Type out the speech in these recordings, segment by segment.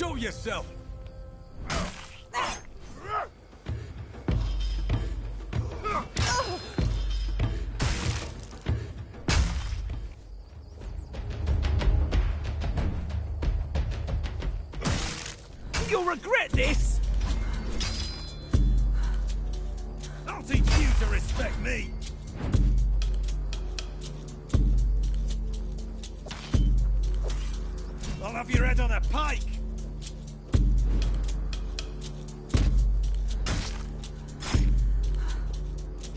Show yourself! You'll regret this! I'll teach you to respect me! I'll have your head on a pike!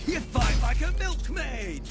You fight like a milkmaid!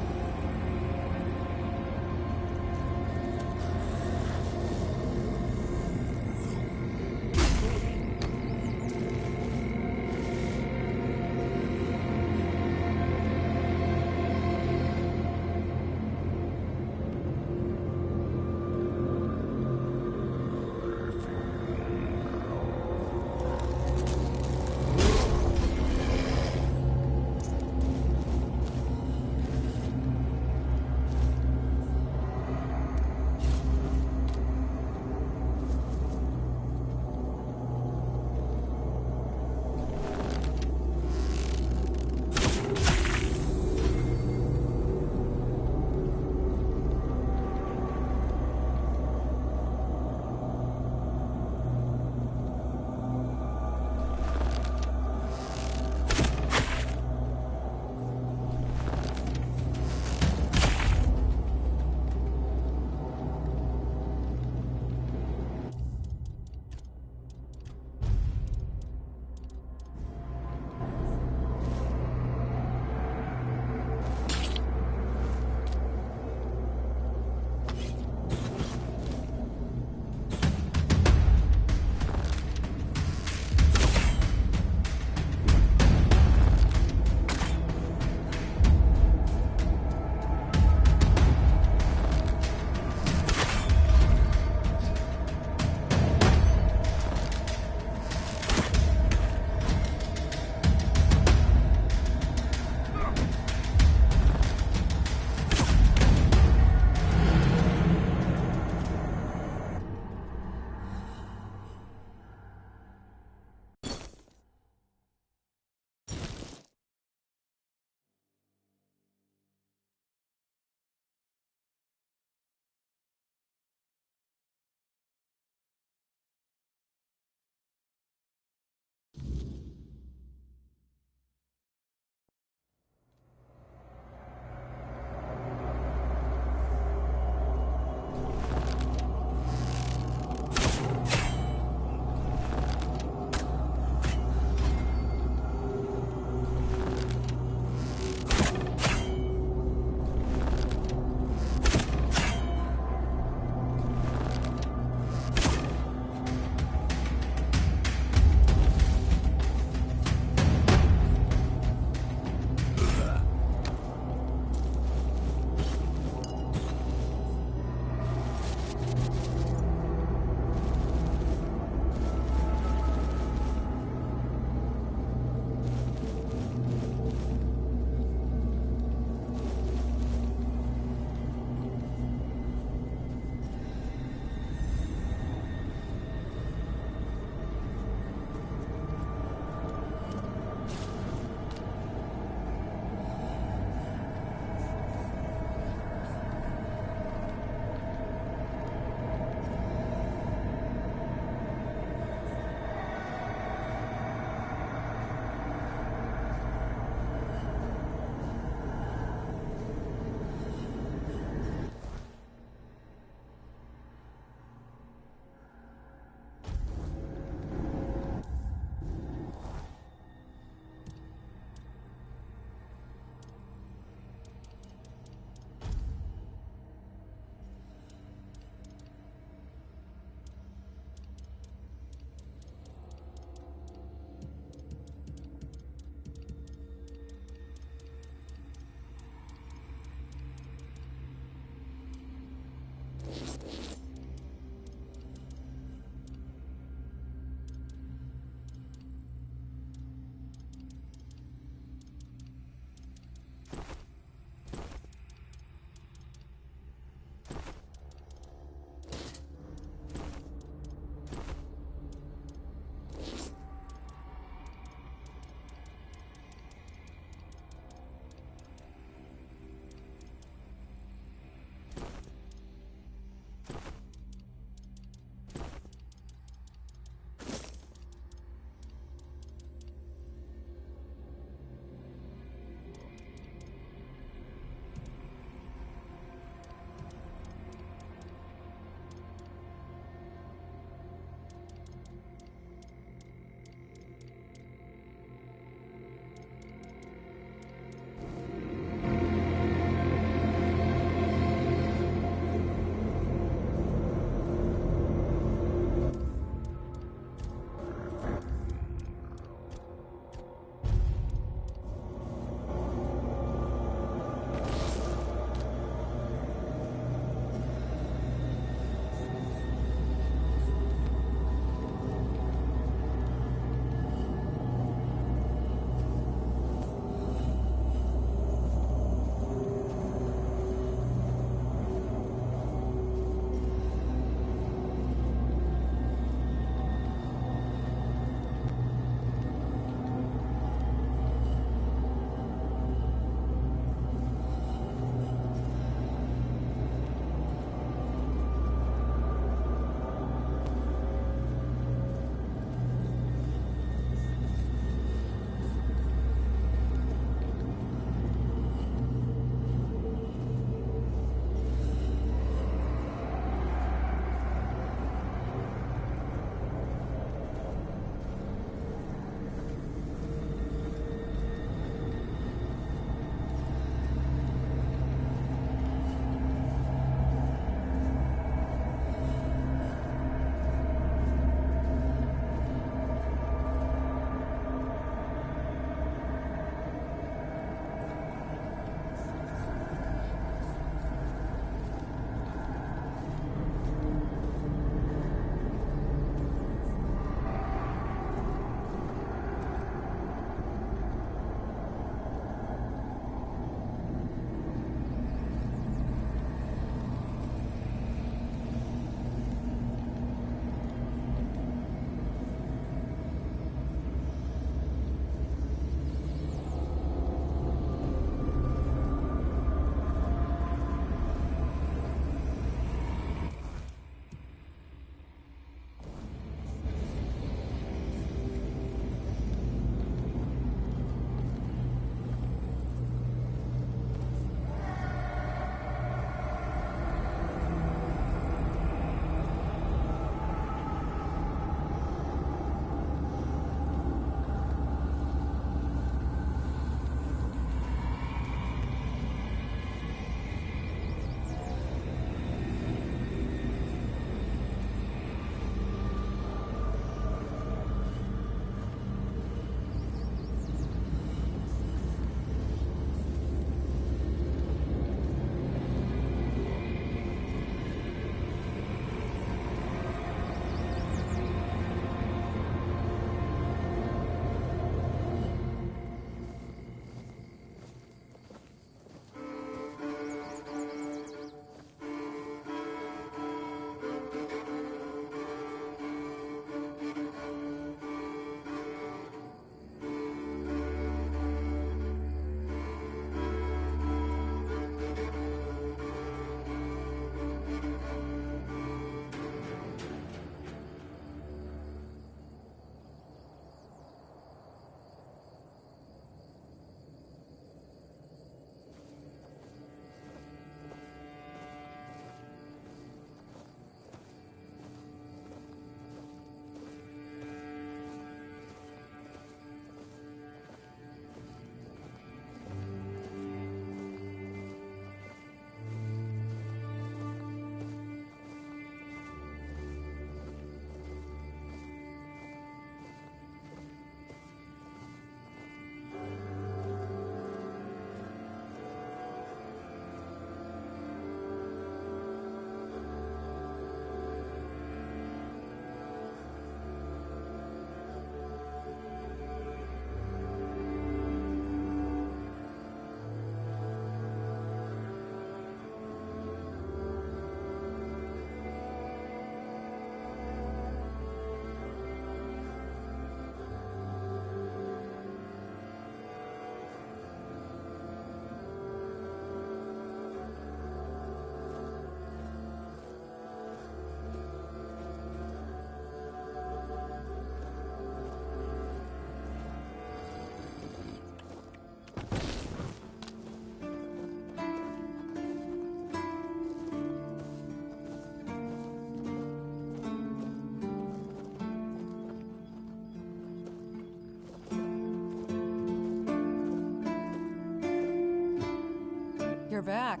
You're back.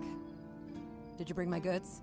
Did you bring my goods?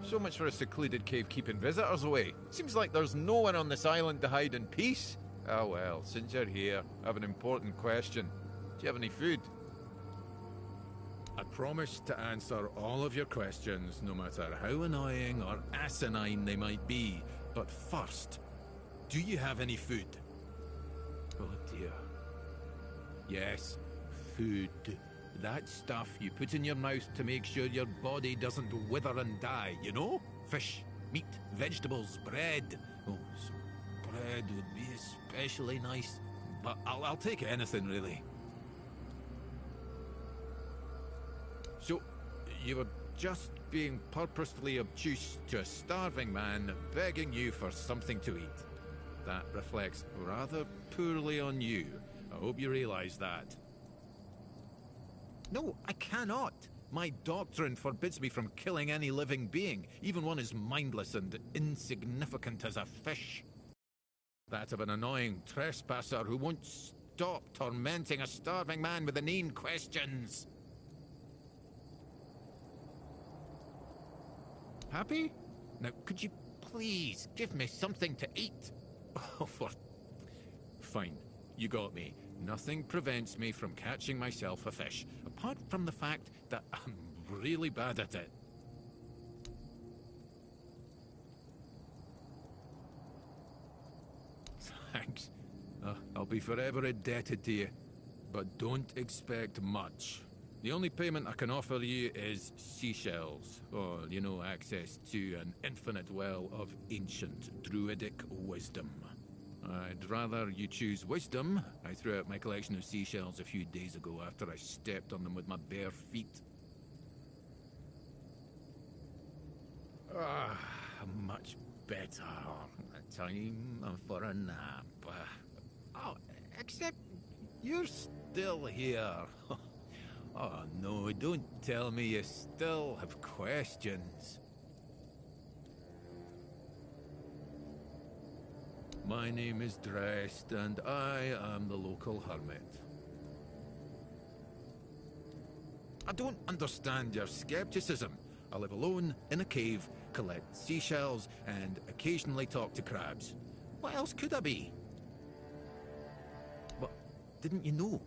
So much for a secluded cave keeping visitors away. Seems like there's no one on this island to hide in peace. Ah well, since you're here, I have an important question. Do you have any food? I promise to answer all of your questions, no matter how annoying or asinine they might be. But first, do you have any food? Oh dear. Yes, food. That stuff you put in your mouth to make sure your body doesn't wither and die, you know? Fish, meat, vegetables, bread. Oh, some bread would be especially nice. But I'll take anything, really. So, you were just being purposefully obtuse to a starving man begging you for something to eat. That reflects rather poorly on you. I hope you realize that. No, I cannot. My doctrine forbids me from killing any living being, even one as mindless and insignificant as a fish. That of an annoying trespasser who won't stop tormenting a starving man with inane questions. happy? Now, could you please give me something to eat? Oh, Fine, you got me. Nothing prevents me from catching myself a fish, apart from the fact that I'm really bad at it. Thanks. I'll be forever indebted to you. But don't expect much. The only payment I can offer you is seashells, or, you know, access to an infinite well of ancient druidic wisdom. I'd rather you choose wisdom. I threw out my collection of seashells a few days ago after I stepped on them with my bare feet. Much better. Time for a nap. Oh, except you're still here. Oh no, don't tell me you still have questions. My name is Drest, and I am the local hermit. I don't understand your skepticism. I live alone in a cave, collect seashells, and occasionally talk to crabs. What else could I be? But didn't you know?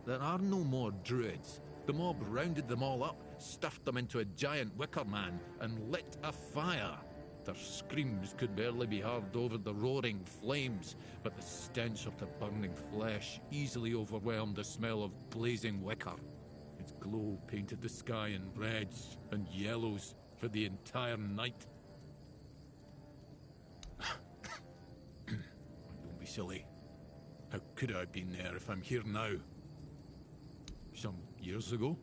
There are no more druids. The mob rounded them all up, stuffed them into a giant wicker man, and lit a fire. Their screams could barely be heard over the roaring flames, but the stench of the burning flesh easily overwhelmed the smell of blazing wicker. Its glow painted the sky in reds and yellows for the entire night. Don't be silly. How could I have been there if I'm here now? Some years ago?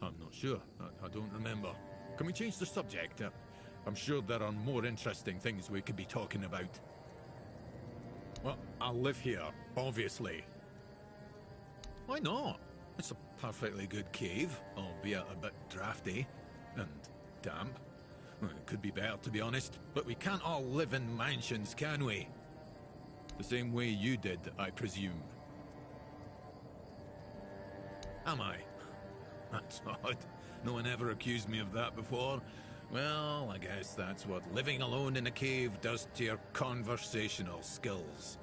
I'm not sure. I don't remember. Can we change the subject? I'm sure there are more interesting things we could be talking about. Well, I live here, obviously. Why not? It's a perfectly good cave, albeit a bit drafty and damp. Well, it could be better, to be honest, but we can't all live in mansions, can we? The same way you did, I presume. Am I? That's odd. No one ever accused me of that before. Well, I guess that's what living alone in a cave does to your conversational skills.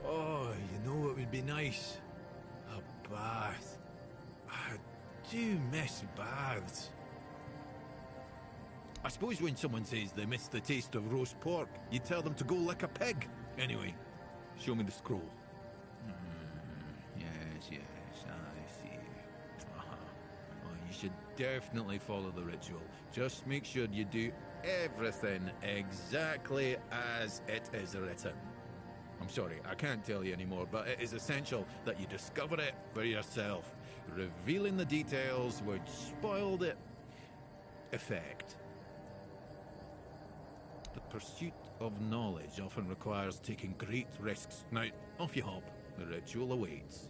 Oh, you know what would be nice? A bath. I do miss baths. I suppose when someone says they miss the taste of roast pork, you tell them to go lick a pig. Anyway, show me the scroll. Yes, I see. Well, you should definitely follow the ritual. Just make sure you do everything exactly as it is written. I'm sorry, I can't tell you anymore, but it is essential that you discover it for yourself. Revealing the details would spoil the effect. The pursuit of knowledge often requires taking great risks. Now, off you hop. The ritual awaits.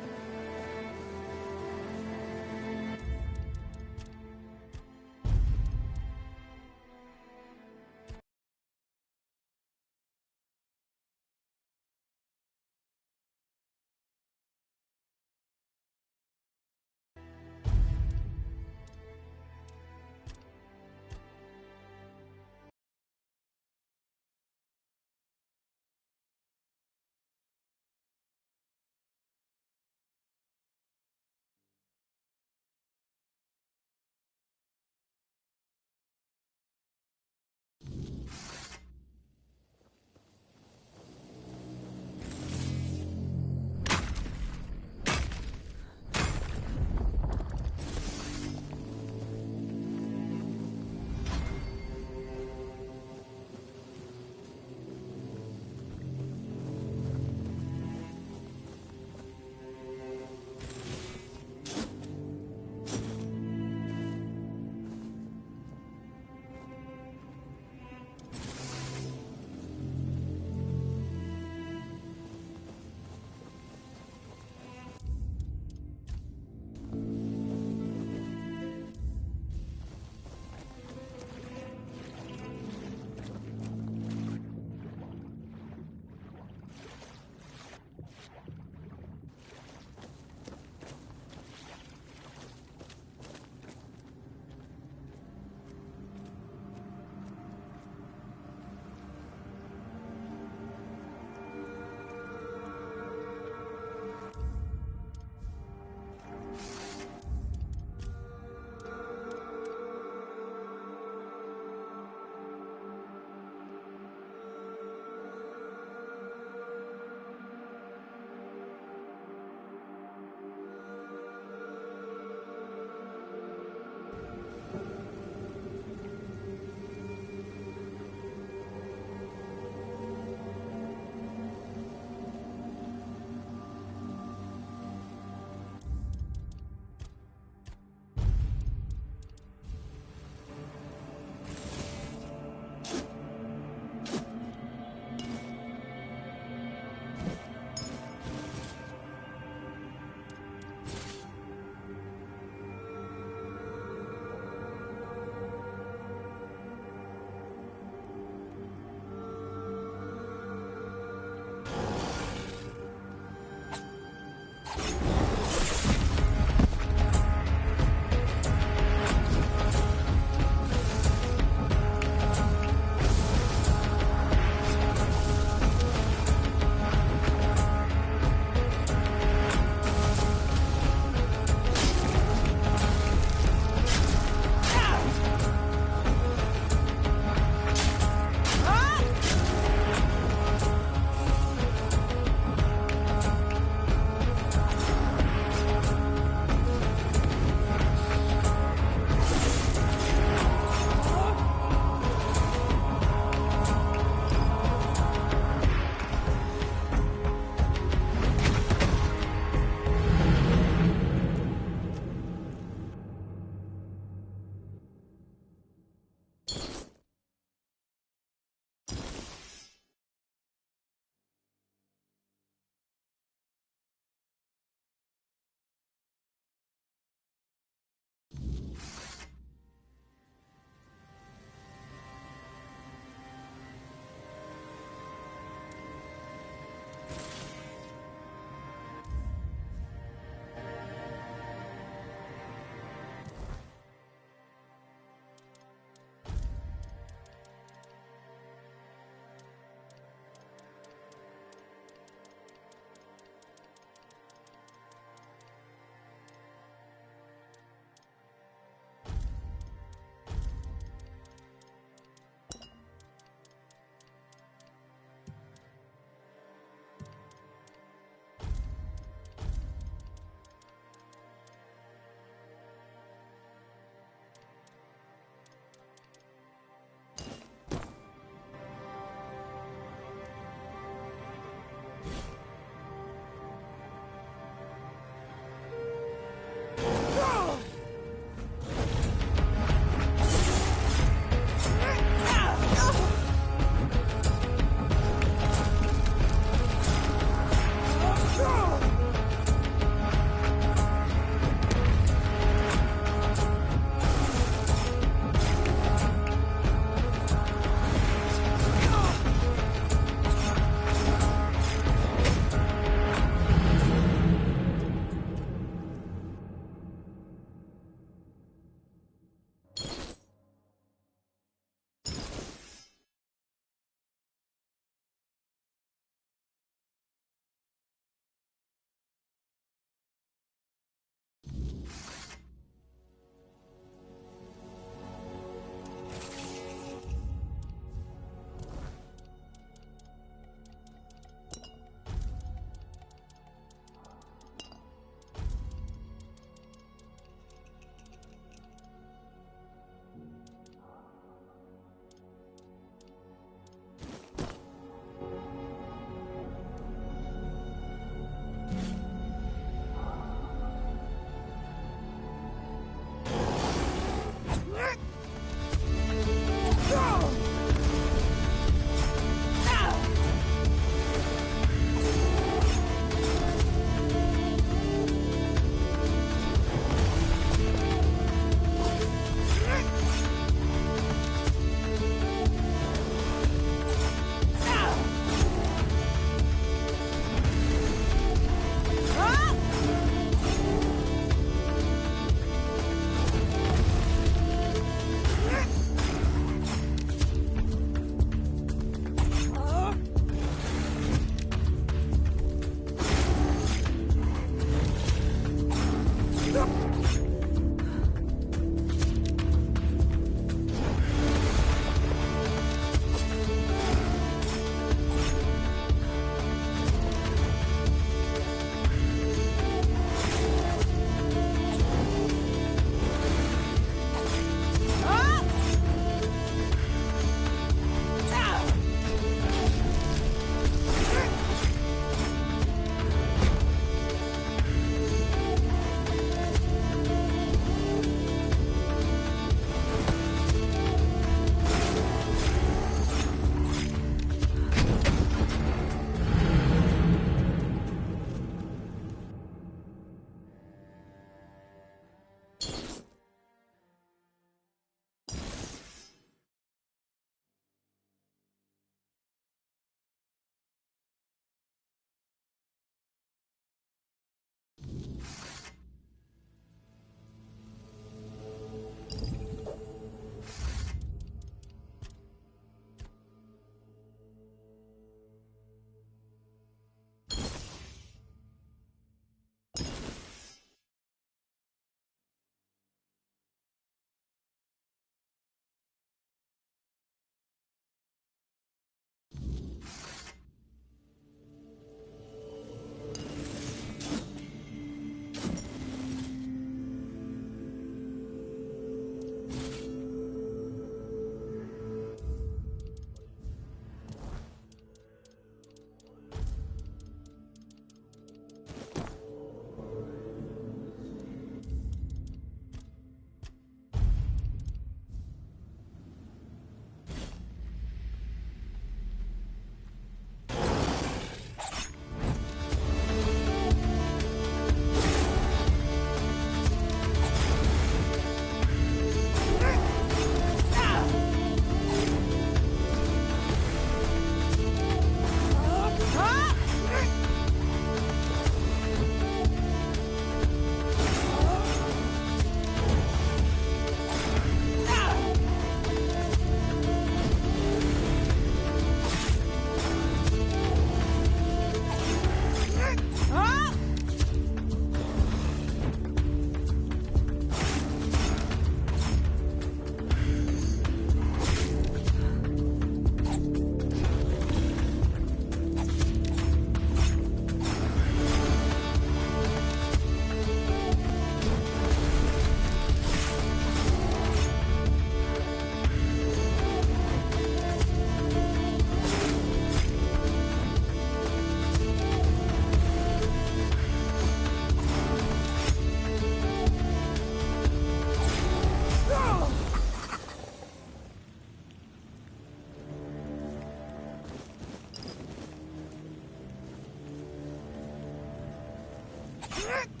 Huh?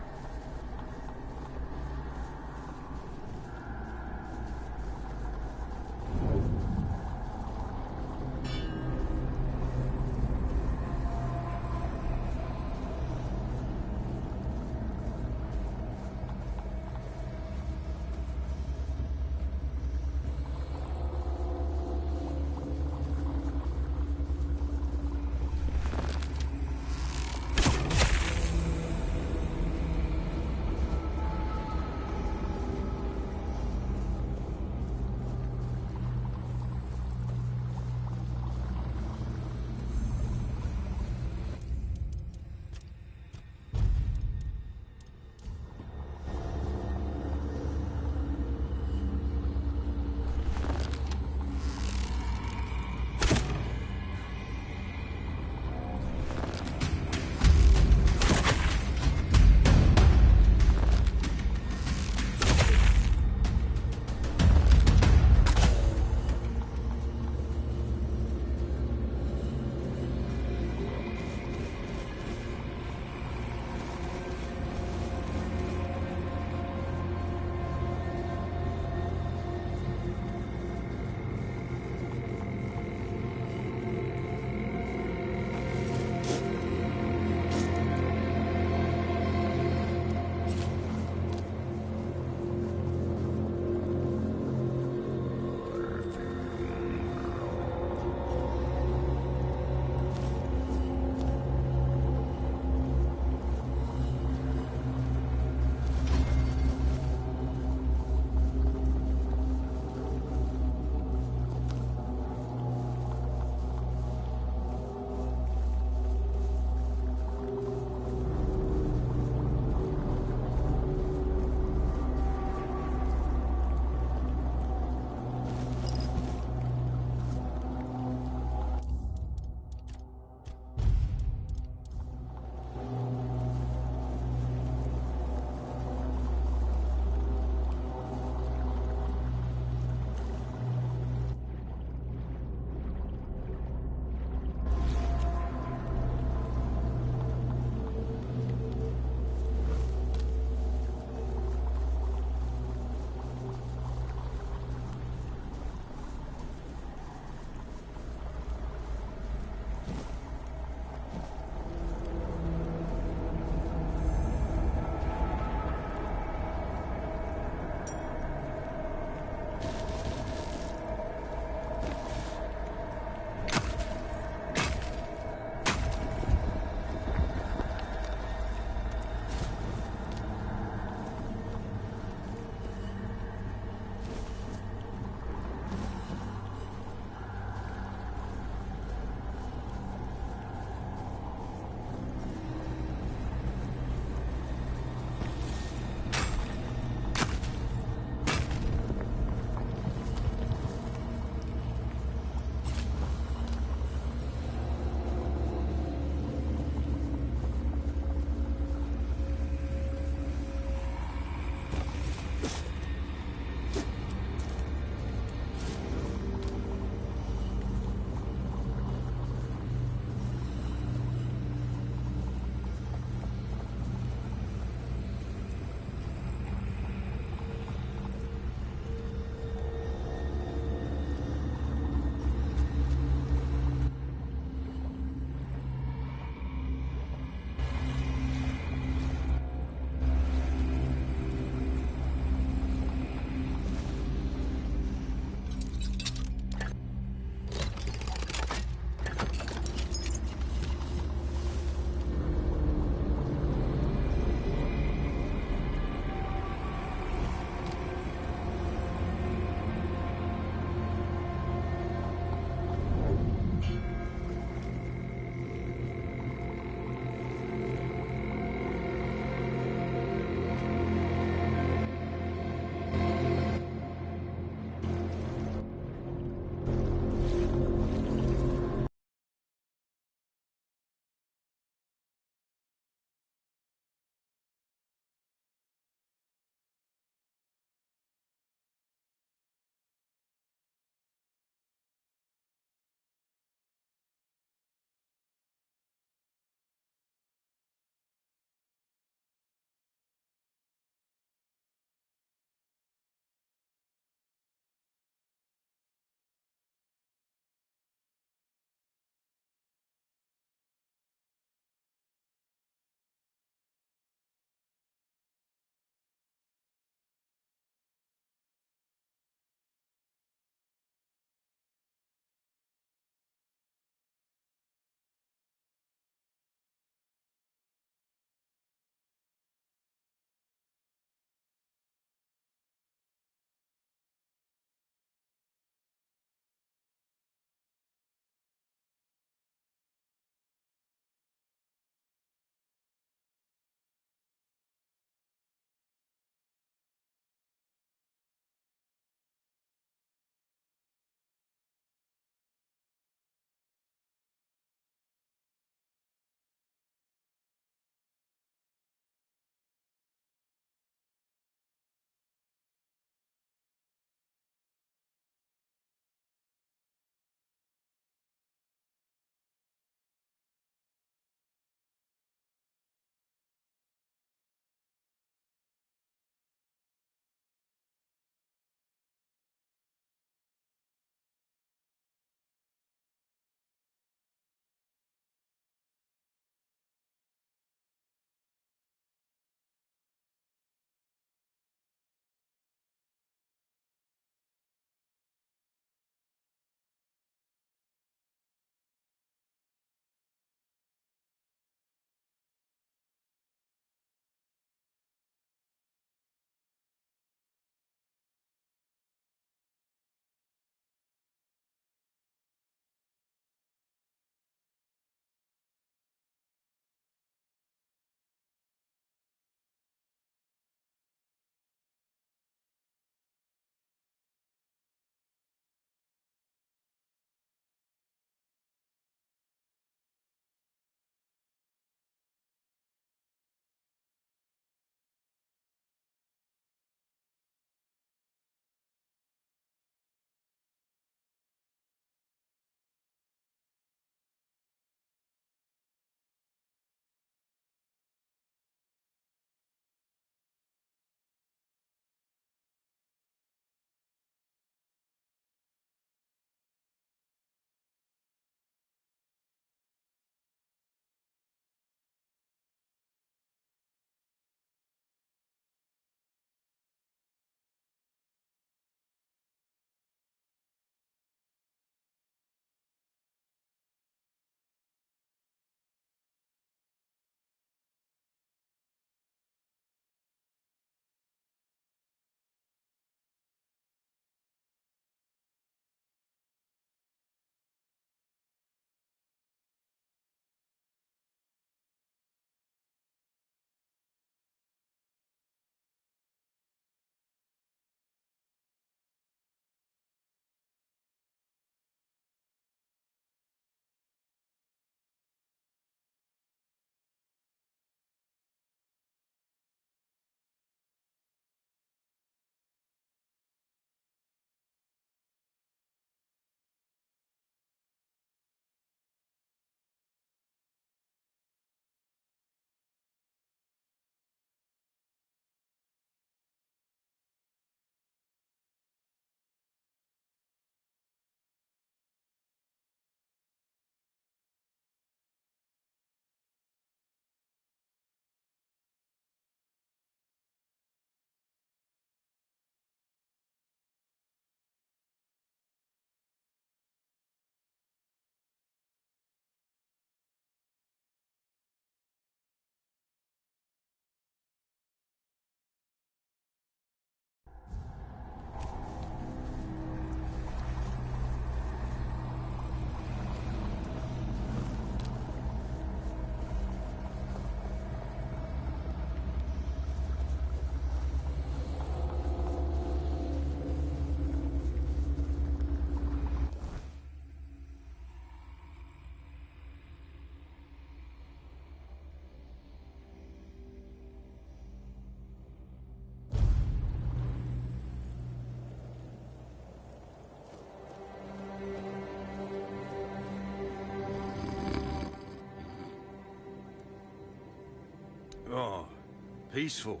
Peaceful.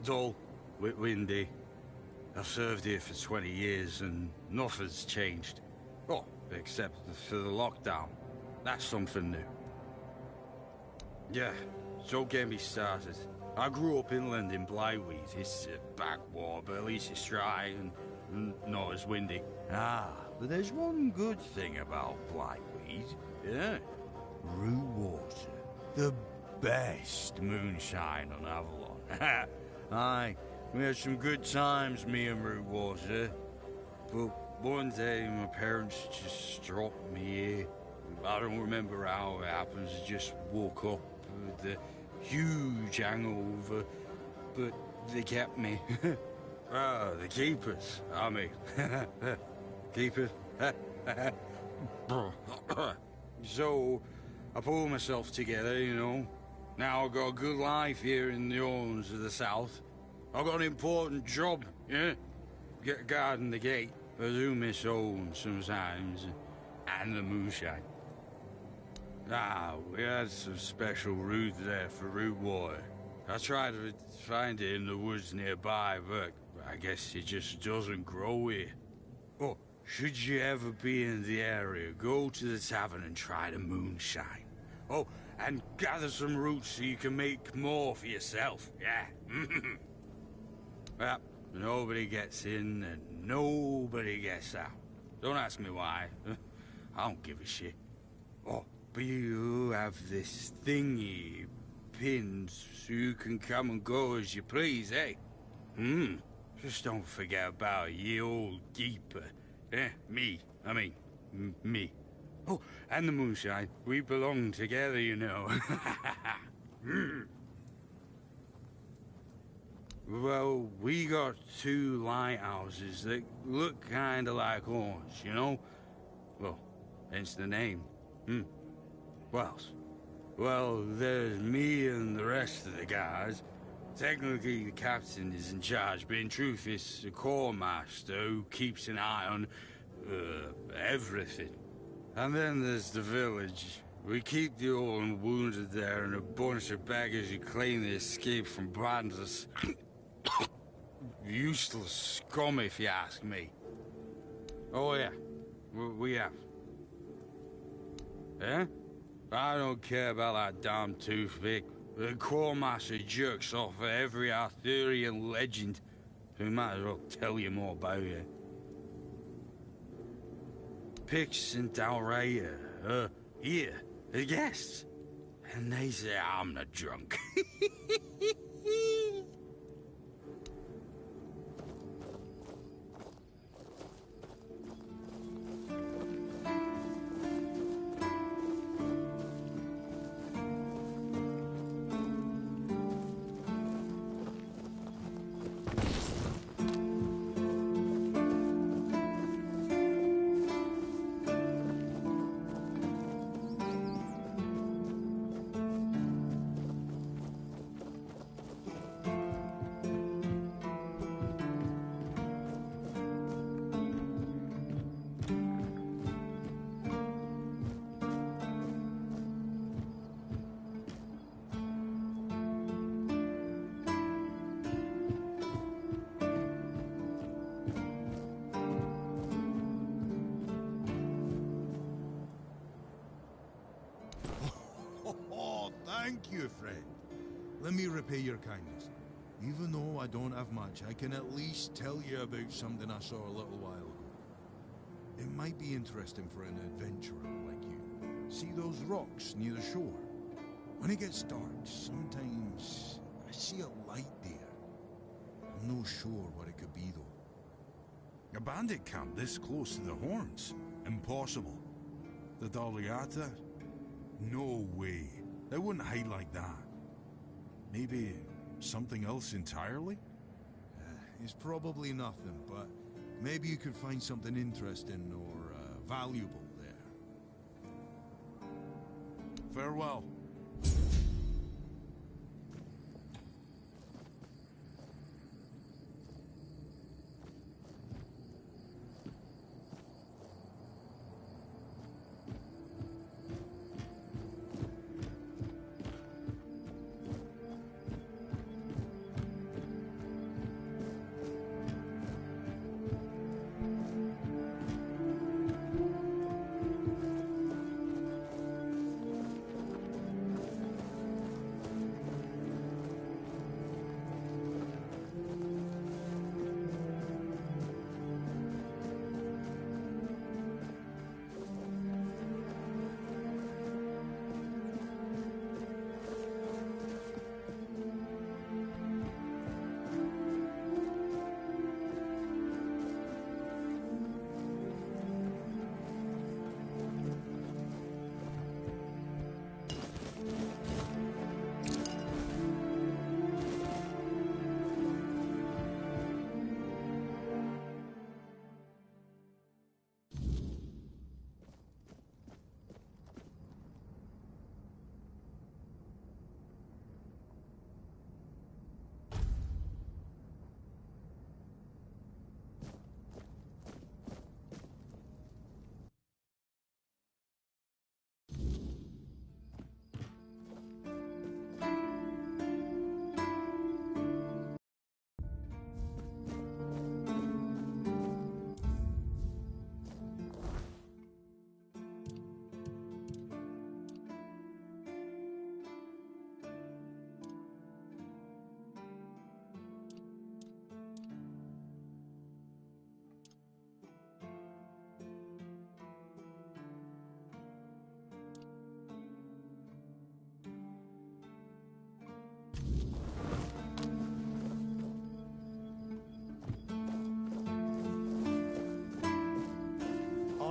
Dull. Windy. I've served here for 20 years and nothing's changed. Oh, except for the lockdown. That's something new. Yeah, so get me started. I grew up inland in Blyweed. It's a backwater, but at least it's dry and not as windy. Ah, but there's one good thing about Blyweed. Yeah. Root water. The best moonshine on Avalon. Aye, we had some good times, me and Root Water. But one day my parents just dropped me here. I don't remember how it happens. I just woke up with a huge hangover, but they kept me. The keepers, I mean. Keepers. So, I pulled myself together, you know. Now I've got a good life here in the Orleans of the South. I've got an important job, yeah? Guarding the gate. I do miss home sometimes, and the moonshine. Ah, we had some special root there for root water. I tried to find it in the woods nearby, but I guess it just doesn't grow here. Oh, should you ever be in the area, go to the tavern and try the moonshine. Oh, and gather some roots so you can make more for yourself, yeah? Well, nobody gets in and nobody gets out. Don't ask me why. I don't give a shit. Oh, but you have this thingy pinned so you can come and go as you please, eh? Just don't forget about ye old keeper. Me. Oh, and the moonshine. We belong together, you know. Well, we got 2 lighthouses that look kinda like horns, you know? Well, hence the name. What else? Well, there's me and the rest of the guys. Technically, the captain is in charge, but in truth, it's the corps master who keeps an eye on, everything. And then there's the village. We keep the old and wounded there and a bunch of beggars who claim they escaped from bandits. Useless scum, if you ask me. Oh, yeah. We have. Eh? I don't care about that damn toothpick. The Quartermaster jerks off of every Arthurian legend. We might as well tell you more about it. Pix and Dalraya, here, the guests. And they say I'm the drunk. Thank you, friend. Let me repay your kindness. Even though I don't have much, I can at least tell you about something I saw a little while ago. It might be interesting for an adventurer like you. See those rocks near the shore? When it gets dark, sometimes I see a light there. I'm no sure what it could be, though. A bandit camp this close to the Horns? Impossible. The Daliata? No way. They wouldn't hide like that. Maybe something else entirely? It's probably nothing, but maybe you could find something interesting or valuable there. Farewell.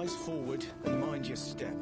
Eyes forward and mind your step.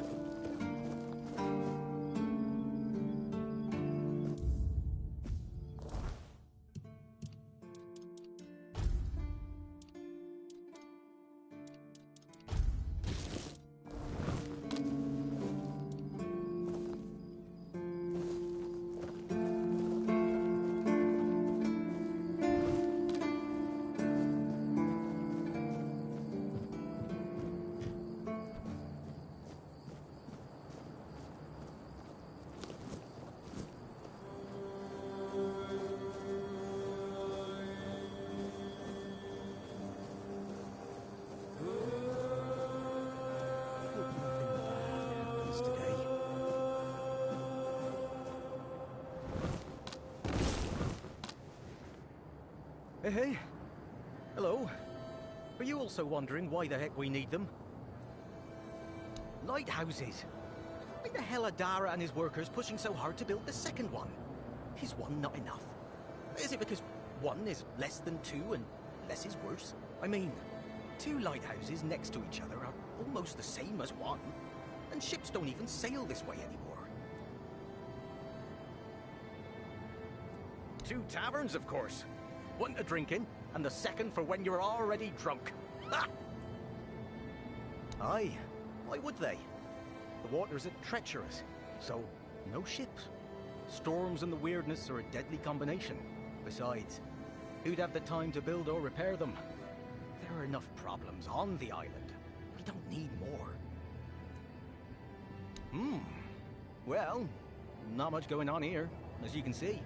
Hey. Hello. Are you also wondering why the heck we need them? Lighthouses. Why the hell are Dara and his workers pushing so hard to build the second one? Is one not enough? Is it because one is less than two and less is worse? I mean, two lighthouses next to each other are almost the same as one, and ships don't even sail this way anymore. Two taverns, of course. One to drink in, and the second for when you're already drunk. Ha! Aye, why would they? The waters are treacherous, so no ships. Storms and the weirdness are a deadly combination. Besides, who'd have the time to build or repair them? There are enough problems on the island. We don't need more. Well, not much going on here, as you can see.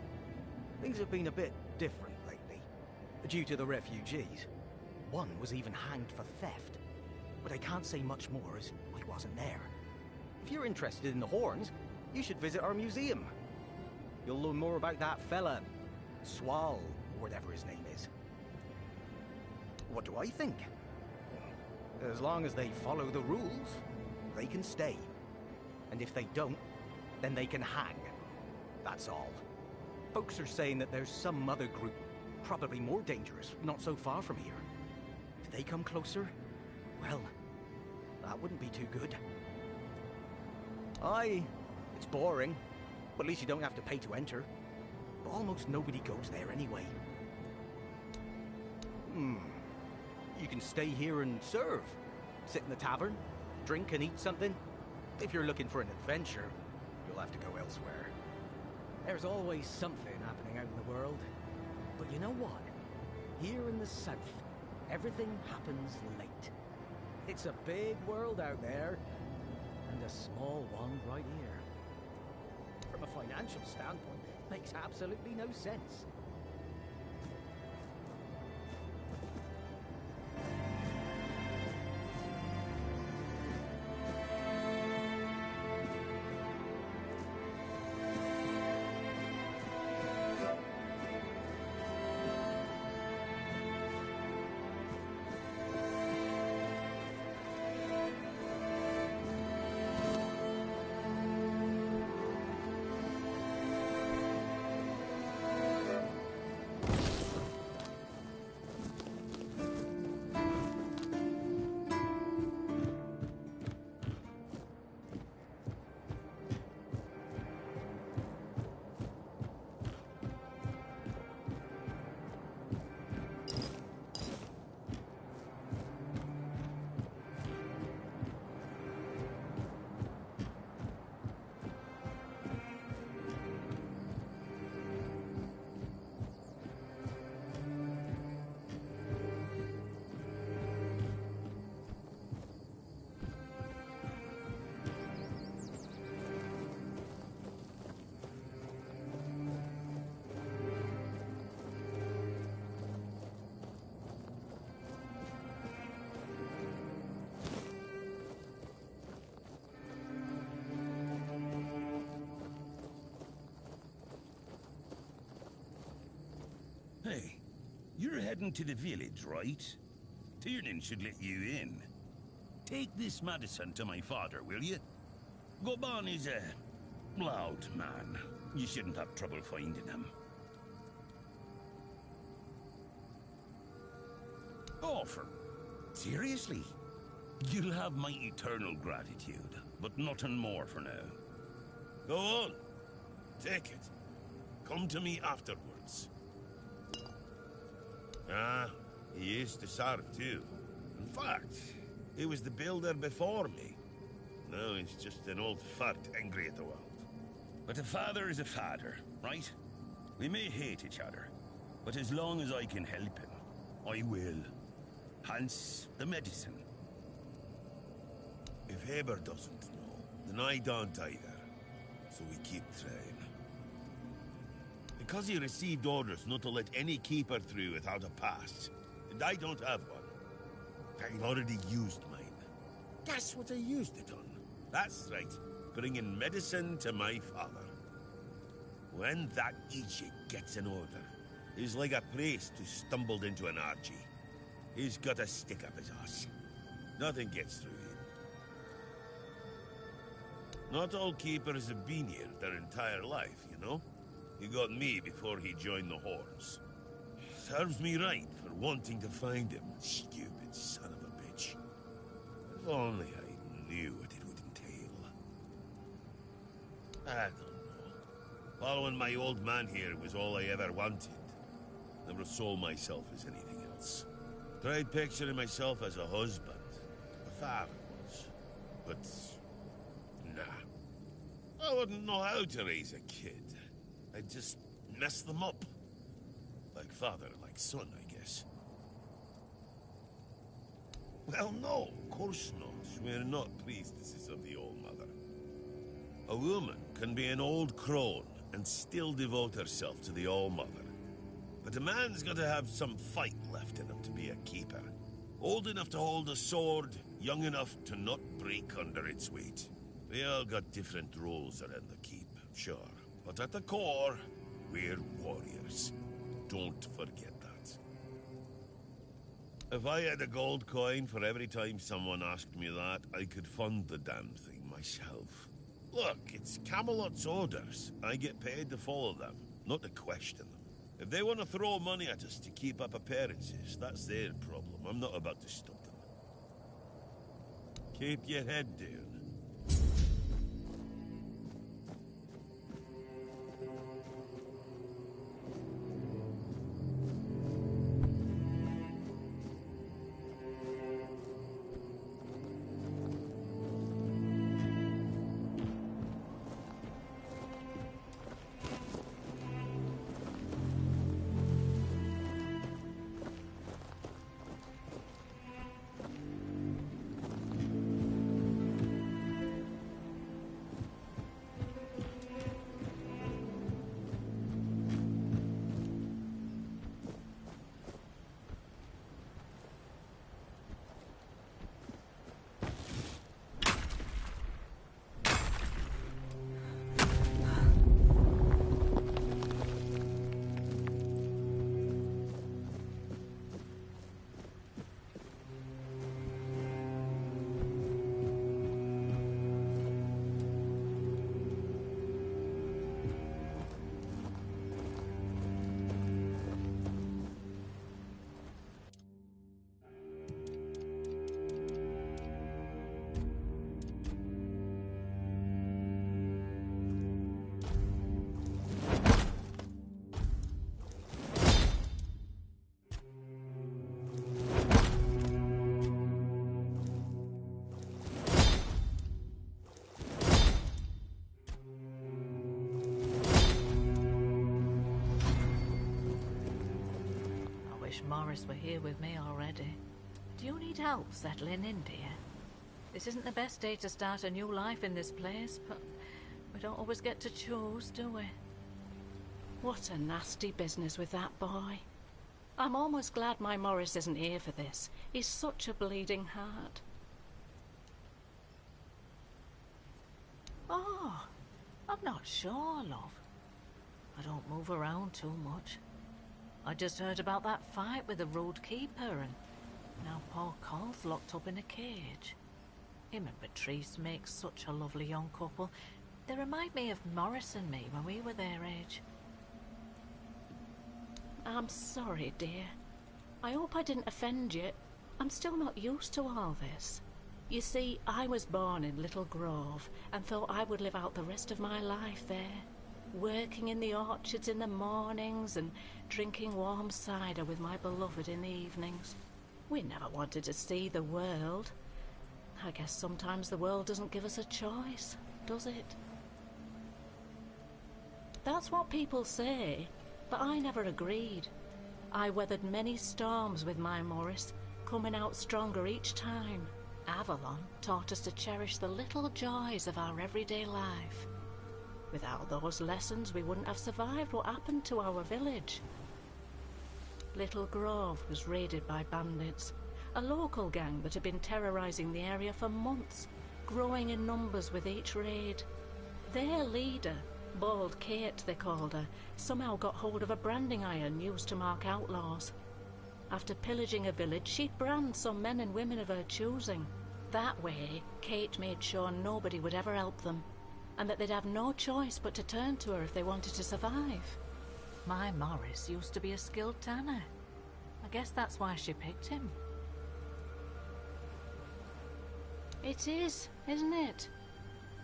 Things have been a bit different lately, due to the refugees. One was even hanged for theft. But I can't say much more as I wasn't there. If you're interested in the horns, you should visit our museum. You'll learn more about that fella, Swal, or whatever his name is. What do I think? As long as they follow the rules, they can stay. And if they don't, then they can hang. That's all. Folks are saying that there's some other group, probably more dangerous, not so far from here. If they come closer, well, that wouldn't be too good. Aye, it's boring, but at least you don't have to pay to enter. But almost nobody goes there anyway. You can stay here and serve. Sit in the tavern, drink and eat something. If you're looking for an adventure, you'll have to go elsewhere. There's always something happening out in the world. But you know what? Here in the south, everything happens late. It's a big world out there, and a small one right here. From a financial standpoint, it makes absolutely no sense. Hey, you're heading to the village, right? Tiernan should let you in. Take this medicine to my father, will you? Goban is a loud man. You shouldn't have trouble finding him. Seriously? You'll have my eternal gratitude, but nothing more for now. Go on. Take it. Come to me afterwards. Ah, he used to serve too. In fact, he was the builder before me. Now he's just an old fart angry at the world. But a father is a father, right? We may hate each other, but as long as I can help him, I will. Hence, the medicine. If Haber doesn't know, then I don't either. So we keep trying. Because he received orders not to let any keeper through without a pass, and I don't have one. I've already used mine. Guess what I used it on? That's right, bringing medicine to my father. When that Egypt gets an order, he's like a priest who stumbled into an orgy. He's got a stick up his ass. Nothing gets through him. Not all keepers have been here their entire life, you know? He got me before he joined the Horns. Serves me right for wanting to find him, stupid son of a bitch. If only I knew what it would entail. I don't know. Following my old man here was all I ever wanted. Never saw myself as anything else. Tried picturing myself as a husband. A father was. But nah. I wouldn't know how to raise a kid. I'd just mess them up. Like father, like son, I guess. Well, no, of course not. We're not priestesses of the All-Mother. A woman can be an old crone and still devote herself to the All-Mother. But a man's got to have some fight left in him to be a keeper. Old enough to hold a sword, young enough to not break under its weight. We all got different roles around the keep, sure. But at the core, we're warriors. Don't forget that. If I had a gold coin for every time someone asked me that, I could fund the damn thing myself. Look, it's Camelot's orders. I get paid to follow them, not to question them. If they want to throw money at us to keep up appearances, that's their problem. I'm not about to stop them. Keep your head down. Morris were here with me already. Do you need help settling in, dear? This isn't the best day to start a new life in this place, but we don't always get to choose, do we? What a nasty business with that boy. I'm almost glad my Morris isn't here for this. He's such a bleeding heart. Oh, I'm not sure, love. I don't move around too much. I just heard about that fight with the rude keeper, and now poor Cole's locked up in a cage. Him and Patrice make such a lovely young couple. They remind me of Morris and me when we were their age. I'm sorry, dear. I hope I didn't offend you. I'm still not used to all this. You see, I was born in Little Grove and thought I would live out the rest of my life there, working in the orchards in the mornings and drinking warm cider with my beloved in the evenings. We never wanted to see the world. I guess sometimes the world doesn't give us a choice, does it? That's what people say, but I never agreed. I weathered many storms with my Morris, coming out stronger each time. Avalon taught us to cherish the little joys of our everyday life. Without those lessons, we wouldn't have survived what happened to our village. Little Grove was raided by bandits, a local gang that had been terrorizing the area for months, growing in numbers with each raid. Their leader, Bald Kate they called her, somehow got hold of a branding iron used to mark outlaws. After pillaging a village, she'd brand some men and women of her choosing. That way, Kate made sure nobody would ever help them, and that they'd have no choice but to turn to her if they wanted to survive. My Morris used to be a skilled tanner. I guess that's why she picked him. It is, isn't it?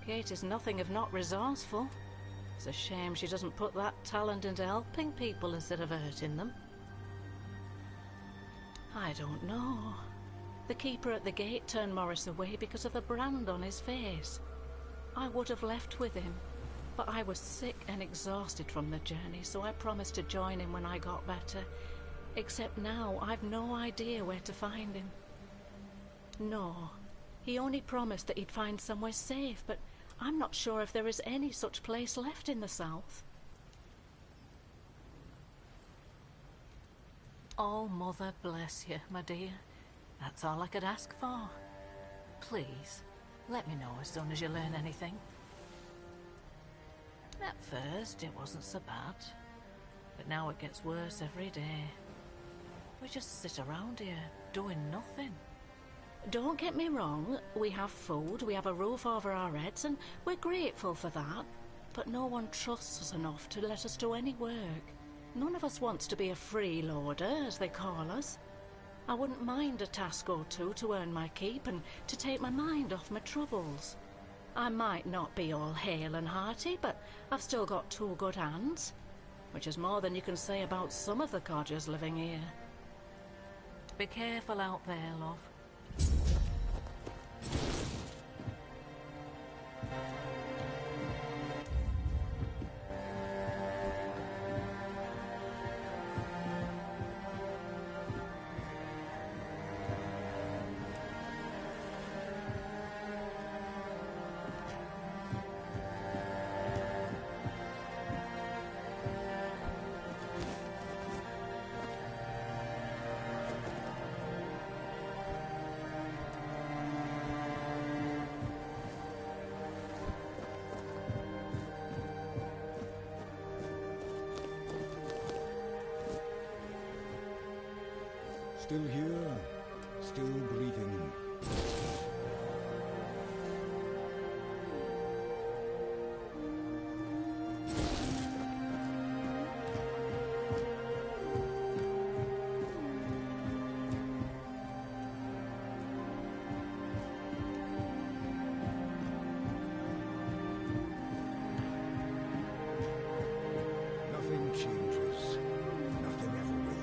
Kate is nothing if not resourceful. It's a shame she doesn't put that talent into helping people instead of hurting them. I don't know. The keeper at the gate turned Morris away because of the brand on his face. I would have left with him, but I was sick and exhausted from the journey, so I promised to join him when I got better. Except now, I've no idea where to find him. No, he only promised that he'd find somewhere safe, but I'm not sure if there is any such place left in the south. Oh, Mother bless you, my dear. That's all I could ask for. Please, let me know as soon as you learn anything. At first, it wasn't so bad, but now it gets worse every day. We just sit around here, doing nothing. Don't get me wrong, we have food, we have a roof over our heads, and we're grateful for that. But no one trusts us enough to let us do any work. None of us wants to be a freeloader, as they call us. I wouldn't mind a task or two to earn my keep and to take my mind off my troubles. I might not be all hale and hearty, but I've still got two good hands, which is more than you can say about some of the codgers living here. Be careful out there, love. Still here, still breathing. Nothing changes. Nothing ever will.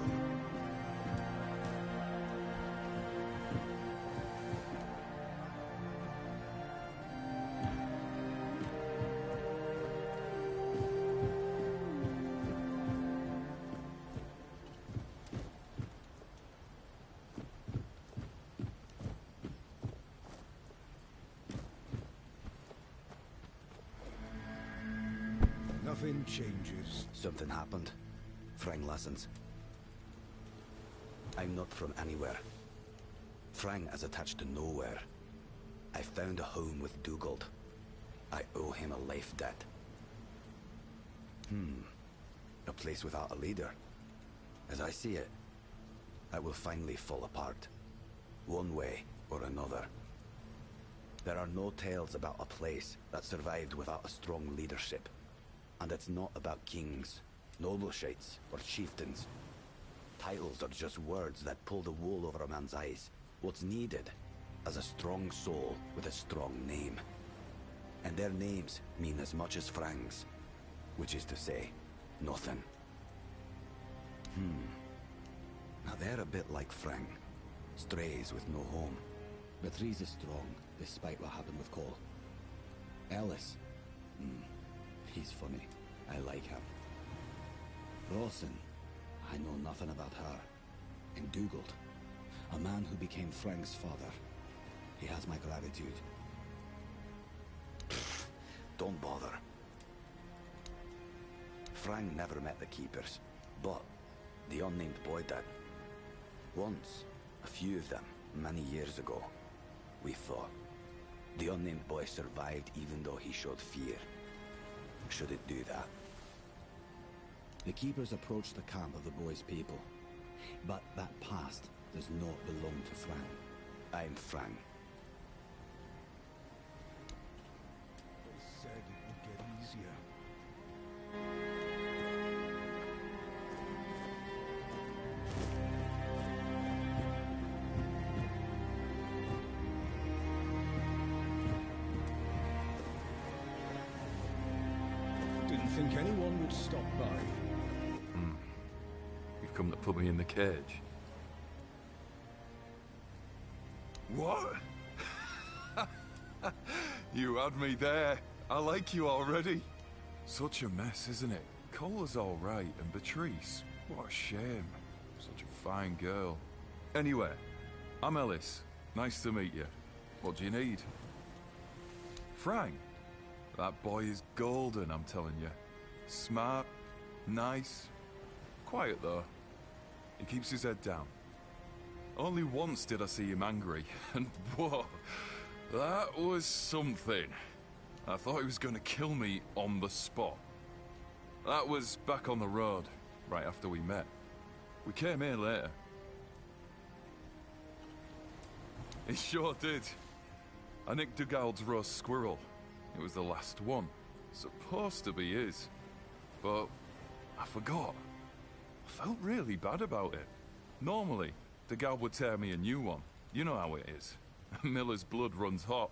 Nothing changes. Something happened. Frang listens. I'm not from anywhere. Frang is attached to nowhere. I found a home with Dugald. I owe him a life debt. A place without a leader. As I see it, that will finally fall apart. One way or another. There are no tales about a place that survived without a strong leadership. And it's not about kings, nobleshites, or chieftains. Titles are just words that pull the wool over a man's eyes. What's needed as a strong soul with a strong name. And their names mean as much as Frang's, which is to say, nothing. Now they're a bit like Frang, strays with no home. But Rhys is strong, despite what happened with Cole. Ellis, he's funny. I like him. Rawson, I know nothing about her. And Dugald, a man who became Frang's father. He has my gratitude. Don't bother. Frang never met the Keepers, but the unnamed boy did. Once, a few of them, many years ago, we thought. The unnamed boy survived even though he showed fear. Should it do that? The Keepers approached the camp of the boy's people, but that past does not belong to Frang. I'm Frang. They said it would get easier. Didn't think anyone would stop by. You've come to put me in the cage. What? You had me there. I like you already. Such a mess, isn't it? Cola's all right, and Beatrice, what a shame. Such a fine girl. Anyway, I'm Ellis. Nice to meet you. What do you need? Frank? That boy is golden, I'm telling you. Smart, nice, quiet though. He keeps his head down. Only once did I see him angry, and whoa, that was something. I thought he was going to kill me on the spot. That was back on the road, right after we met. We came here later. He sure did. I nicked Dugald's roast squirrel. It was the last one. Supposed to be his. But I forgot. I felt really bad about it. Normally, Dugald would tear me a new one. You know how it is. Miller's blood runs hot.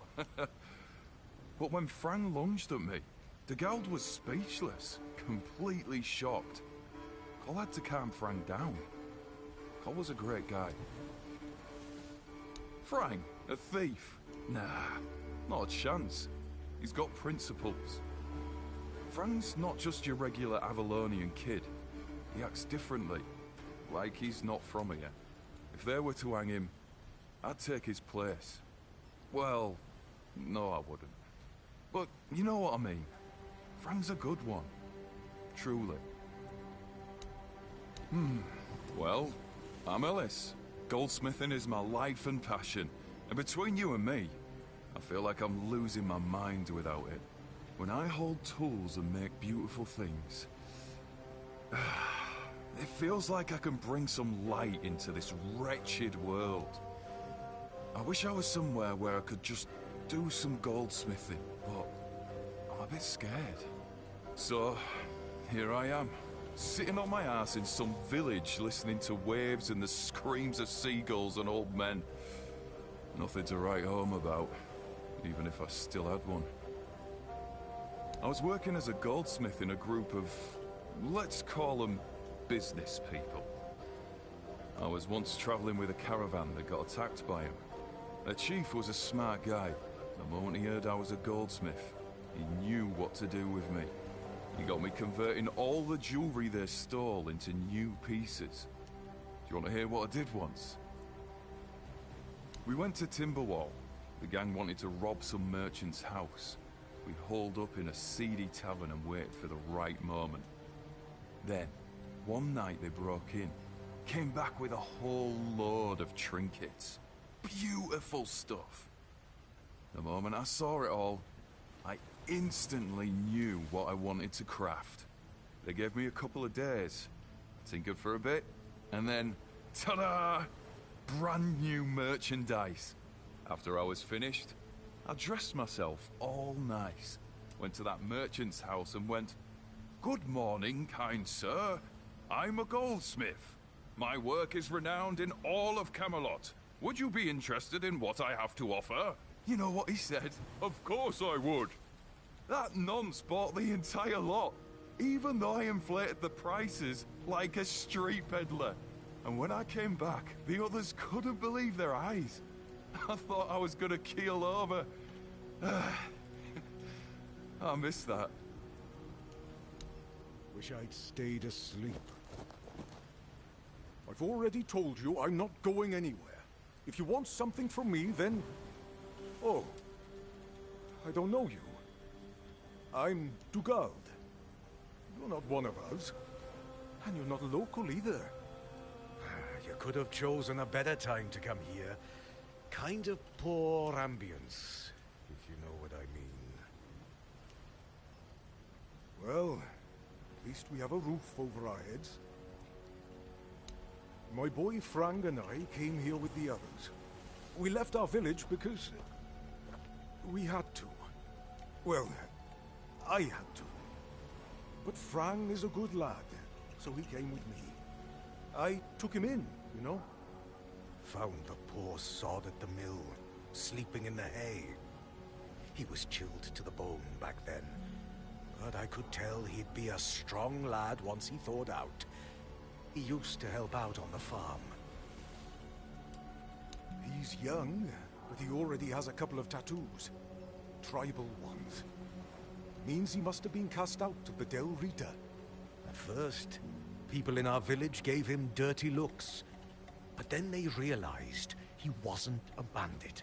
But when Frang lunged at me, Dugald was speechless, completely shocked. Cole had to calm Frang down. Cole was a great guy. Frang, a thief? Nah, not a chance. He's got principles. Frang's not just your regular Avalonian kid. He acts differently, like he's not from here. If they were to hang him, I'd take his place. Well, no I wouldn't. But you know what I mean. Frang's a good one. Truly. Well, I'm Ellis. Goldsmithing is my life and passion. And between you and me, I feel like I'm losing my mind without it. When I hold tools and make beautiful things, it feels like I can bring some light into this wretched world. I wish I was somewhere where I could just do some goldsmithing, but I'm a bit scared. So, here I am, sitting on my ass in some village listening to waves and the screams of seagulls and old men. Nothing to write home about, even if I still had one. I was working as a goldsmith in a group of, let's call them, business people. I was once traveling with a caravan that got attacked by him. Their chief was a smart guy. The moment he heard I was a goldsmith, he knew what to do with me. He got me converting all the jewelry they stole into new pieces. Do you want to hear what I did once? We went to Timberwall. The gang wanted to rob some merchant's house. We holed up in a seedy tavern and waited for the right moment. Then, one night they broke in, came back with a whole load of trinkets. Beautiful stuff. The moment I saw it all, I instantly knew what I wanted to craft. They gave me a couple of days. I tinkered for a bit, and then, ta-da! Brand new merchandise. After I was finished, I dressed myself all nice, went to that merchant's house and went, "Good morning, kind sir. I'm a goldsmith. My work is renowned in all of Camelot. Would you be interested in what I have to offer? You know what he said? Of course I would. That nonce bought the entire lot, even though I inflated the prices like a street peddler. And when I came back, the others couldn't believe their eyes. I thought I was gonna keel over. I miss that. Wish I'd stayed asleep. I've already told you I'm not going anywhere. If you want something from me, then... Oh. I don't know you. I'm Dugald. You're not one of us. And you're not local either. You could have chosen a better time to come here. Kind of poor ambience, if you know what I mean. Well, at least we have a roof over our heads. My boy Frank and I came here with the others. We left our village because... we had to. Well, I had to. But Frank is a good lad, so he came with me. I took him in, you know. Found the poor sod at the mill, sleeping in the hay. He was chilled to the bone back then. But I could tell he'd be a strong lad once he thawed out. He used to help out on the farm. He's young, but he already has a couple of tattoos. Tribal ones. Means he must have been cast out of the Del Rita. At first, people in our village gave him dirty looks. But then they realized he wasn't a bandit.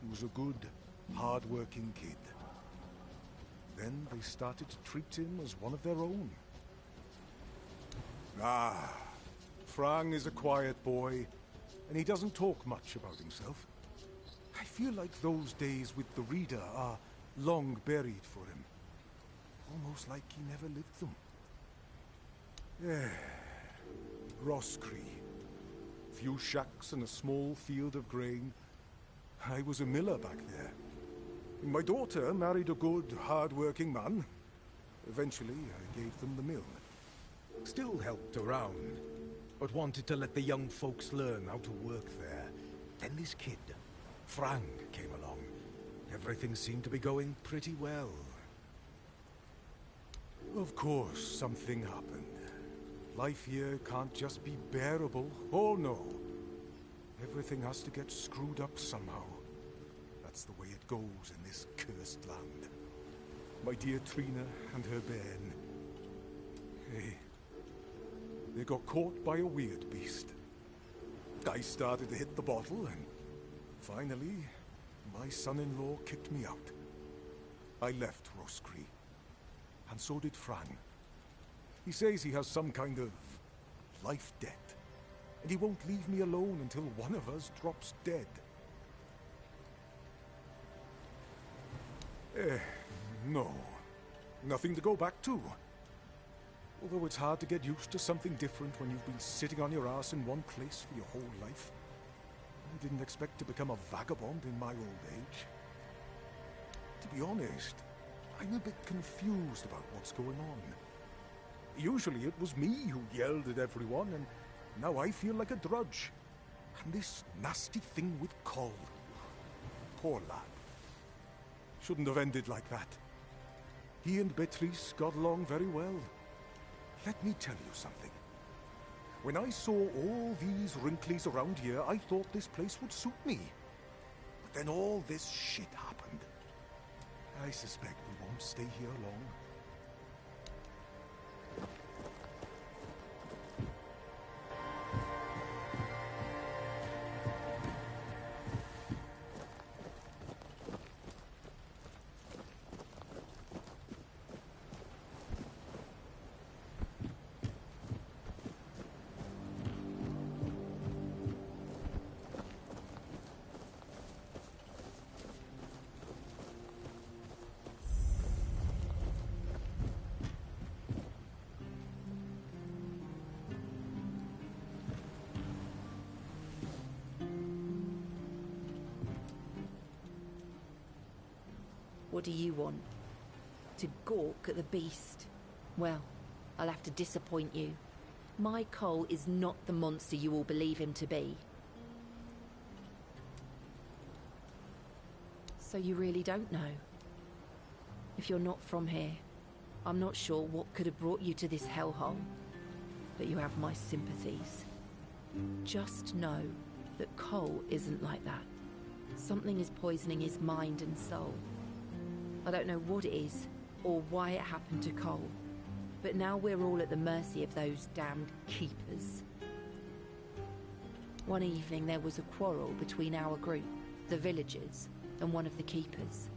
He was a good, hard-working kid. Then they started to treat him as one of their own. Frank is a quiet boy, and he doesn't talk much about himself. I feel like those days with the Reader are long buried for him. Almost like he never lived them. Roscree. Few shacks and a small field of grain. I was a miller back there. My daughter married a good, hard-working man. Eventually, I gave them the mill. Still helped around, but wanted to let the young folks learn how to work there. Then this kid, Frank, came along. Everything seemed to be going pretty well. Of course, something happened. Life here can't just be bearable. Oh no. Everything has to get screwed up somehow. That's the way it goes in this cursed land. My dear Trina and her bairn. They got caught by a weird beast. I started to hit the bottle and finally, my son-in-law kicked me out. I left Roscree. And so did Frank. He says he has some kind of life debt. And he won't leave me alone until one of us drops dead. No. Nothing to go back to. Although it's hard to get used to something different when you've been sitting on your ass in one place for your whole life. I didn't expect to become a vagabond in my old age. To be honest, I'm a bit confused about what's going on. Usually it was me who yelled at everyone, and now I feel like a drudge. And this nasty thing with Cole. Poor lad. Shouldn't have ended like that. He and Beatrice got along very well. Let me tell you something. When I saw all these wrinklies around here, I thought this place would suit me. But then all this shit happened. I suspect we won't stay here long. What do you want? To gawk at the beast? Well, I'll have to disappoint you. My Cole is not the monster you all believe him to be. So you really don't know? If you're not from here, I'm not sure what could have brought you to this hellhole, but you have my sympathies. Just know that Cole isn't like that. Something is poisoning his mind and soul. I don't know what it is, or why it happened to Cole, but now we're all at the mercy of those damned keepers. One evening there was a quarrel between our group, the villagers, and one of the keepers.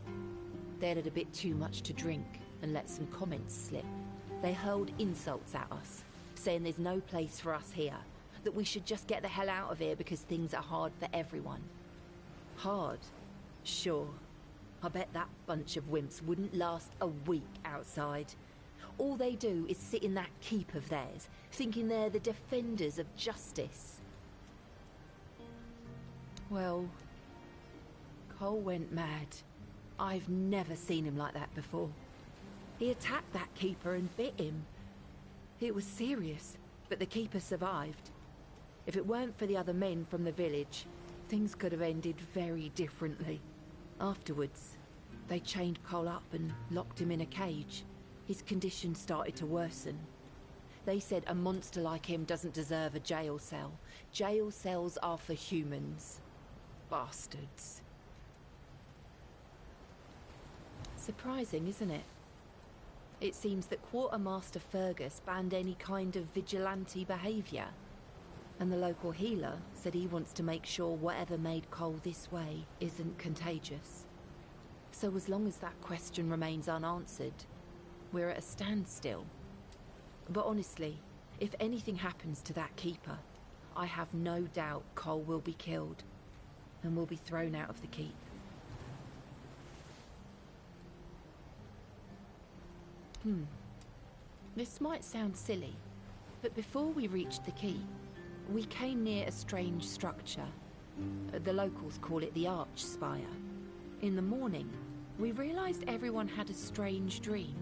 They'd had a bit too much to drink and let some comments slip. They hurled insults at us, saying there's no place for us here, that we should just get the hell out of here because things are hard for everyone. Hard? Sure. I bet that bunch of wimps wouldn't last a week outside. All they do is sit in that keep of theirs, thinking they're the defenders of justice. Well, Cole went mad. I've never seen him like that before. He attacked that keeper and bit him. It was serious, but the keeper survived. If it weren't for the other men from the village, things could have ended very differently. Afterwards, they chained Cole up and locked him in a cage. His condition started to worsen. They said a monster like him doesn't deserve a jail cell. Jail cells are for humans. Bastards. Surprising, isn't it? It seems that Quartermaster Fergus banned any kind of vigilante behaviour. And the local healer said he wants to make sure whatever made Cole this way isn't contagious. So as long as that question remains unanswered, we're at a standstill. But honestly, if anything happens to that keeper, I have no doubt Cole will be killed and will be thrown out of the keep. This might sound silly, but before we reached the keep, we came near a strange structure. The locals call it the Arch Spire. In the morning, we realized everyone had a strange dream,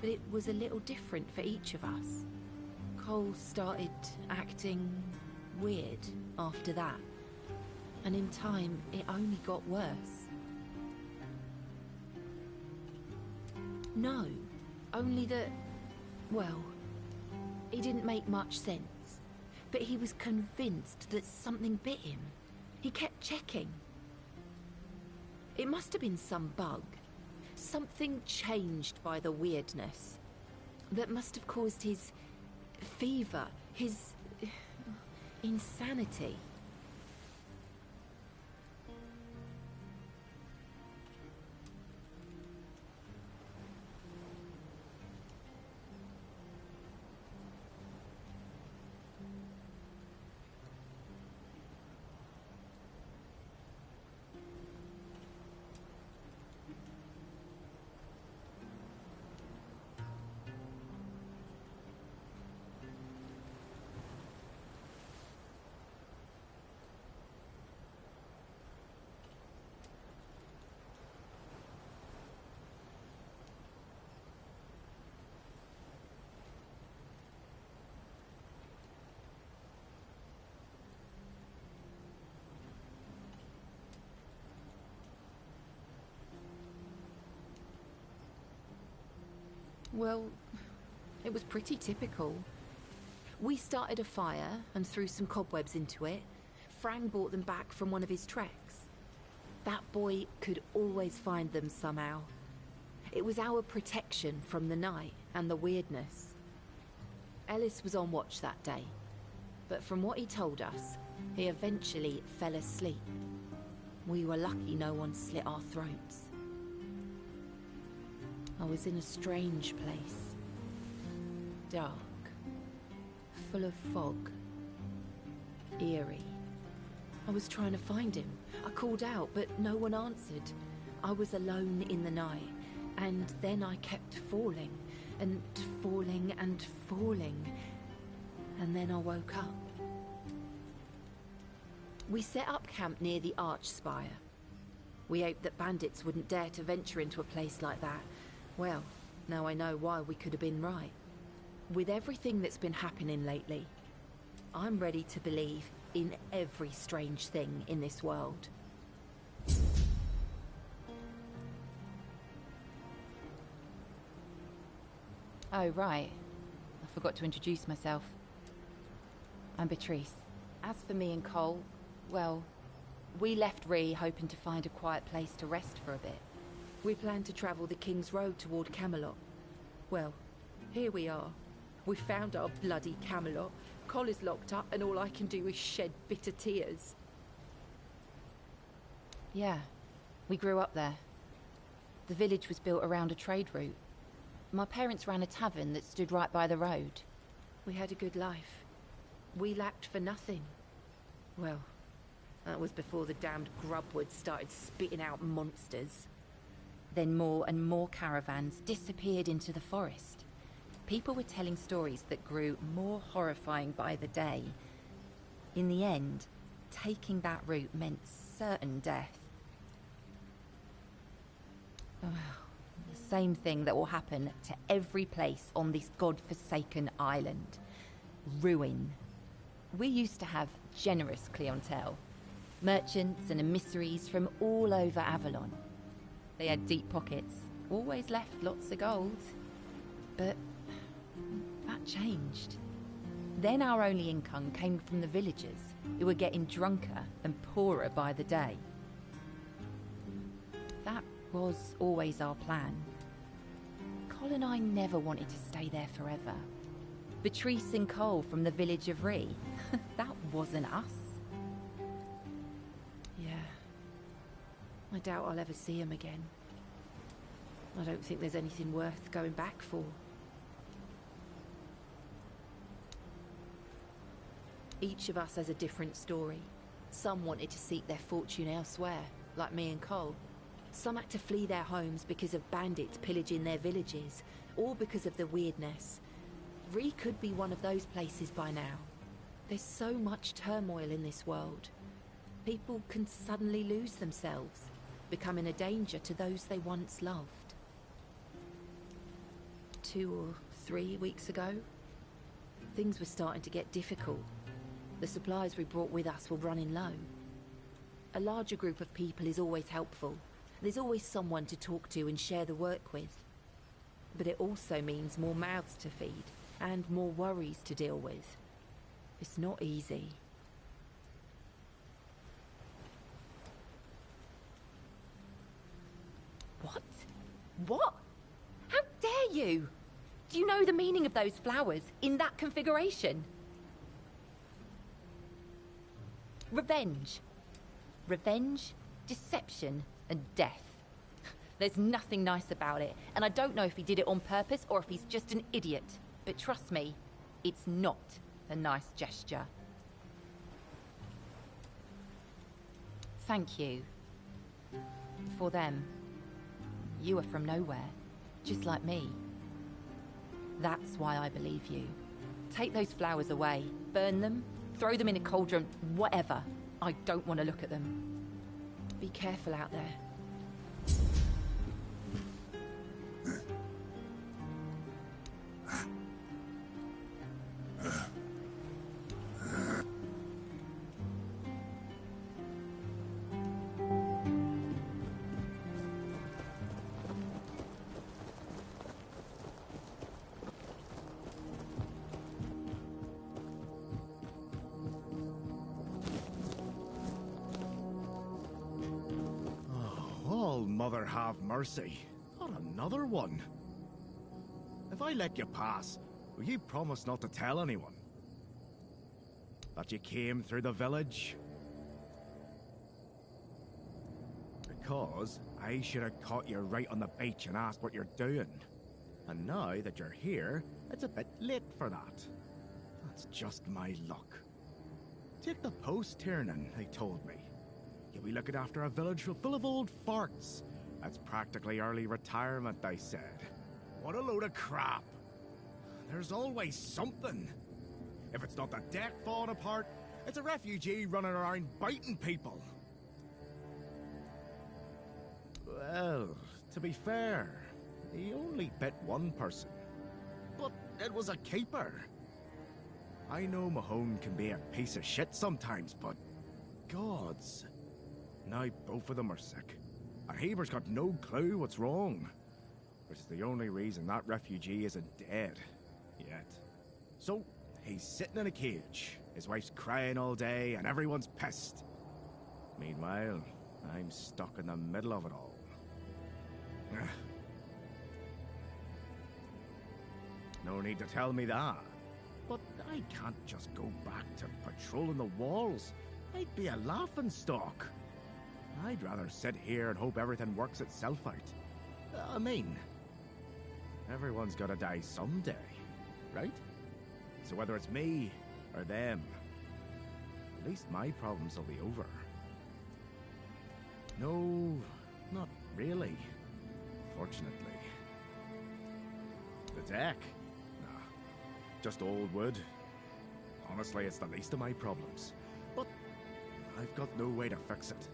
but it was a little different for each of us. Cole started acting weird after that, and in time, it only got worse. No, only that, well, it didn't make much sense, but he was convinced that something bit him. He kept checking. It must have been some bug. Something changed by the weirdness that must have caused his fever, his insanity. Well, it was pretty typical. We started a fire and threw some cobwebs into it. Frang brought them back from one of his treks. That boy could always find them somehow. It was our protection from the night and the weirdness. Ellis was on watch that day, but from what he told us, he eventually fell asleep. We were lucky no one slit our throats. I was in a strange place. Dark. Full of fog. Eerie. I was trying to find him. I called out, but no one answered. I was alone in the night, and then I kept falling, and falling, and falling. And then I woke up. We set up camp near the Arch Spire. We hoped that bandits wouldn't dare to venture into a place like that. Well, now I know why we could have been right. With everything that's been happening lately, I'm ready to believe in every strange thing in this world. Oh, right. I forgot to introduce myself. I'm Beatrice. As for me and Cole, well, we left Ree hoping to find a quiet place to rest for a bit. We planned to travel the King's Road toward Camelot. Well, here we are. We found our bloody Camelot. Cole is locked up and all I can do is shed bitter tears. Yeah, we grew up there. The village was built around a trade route. My parents ran a tavern that stood right by the road. We had a good life. We lacked for nothing. Well, that was before the damned grubwood started spitting out monsters. Then more and more caravans disappeared into the forest. People were telling stories that grew more horrifying by the day. In the end, taking that route meant certain death. Oh, the same thing that will happen to every place on this god-forsaken island. Ruin. We used to have generous clientele. Merchants and emissaries from all over Avalon. They had deep pockets, always left lots of gold. But that changed. Then our only income came from the villagers, who were getting drunker and poorer by the day. That was always our plan. Cole and I never wanted to stay there forever. Beatrice and Cole from the village of Ree, that wasn't us. Yeah. I doubt I'll ever see him again. I don't think there's anything worth going back for. Each of us has a different story. Some wanted to seek their fortune elsewhere, like me and Cole. Some had to flee their homes because of bandits pillaging their villages, or because of the weirdness. Ree could be one of those places by now. There's so much turmoil in this world. People can suddenly lose themselves, becoming a danger to those they once loved. 2 or 3 weeks ago, things were starting to get difficult. The supplies we brought with us were running low. A larger group of people is always helpful. There's always someone to talk to and share the work with. But it also means more mouths to feed and more worries to deal with. It's not easy. What? What? How dare you? Do you know the meaning of those flowers in that configuration? Revenge. Revenge, deception, and death. There's nothing nice about it, and I don't know if he did it on purpose or if he's just an idiot. But trust me, it's not a nice gesture. Thank you. For them. You are from nowhere, just like me. That's why I believe you. Take those flowers away, burn them, throw them in a cauldron, whatever. I don't want to look at them. Be careful out there. Mother have mercy. Not another one. If I let you pass, will you promise not to tell anyone? That you came through the village? Because I should have caught you right on the beach and asked what you're doing. And now that you're here, it's a bit late for that. That's just my luck. Take the post, Tiernan, they told me. You'll be looking after a village full of old farts. That's practically early retirement, they said. What a load of crap. There's always something. If it's not the deck falling apart, it's a refugee running around biting people. Well, to be fair, he only bit one person. But it was a keeper. I know Mahone can be a piece of shit sometimes, but gods. Now both of them are sick. And Heber's got no clue what's wrong. which is the only reason that refugee isn't dead yet. So, he's sitting in a cage. His wife's crying all day, and everyone's pissed. Meanwhile, I'm stuck in the middle of it all. No need to tell me that. But I can't just go back to patrolling the walls. I'd be a laughingstock. I'd rather sit here and hope everything works itself out. I mean, everyone's gotta die someday, right? So whether it's me or them, at least my problems will be over. No, not really, fortunately. The deck? Nah, just old wood. Honestly, it's the least of my problems. But I've got no way to fix it.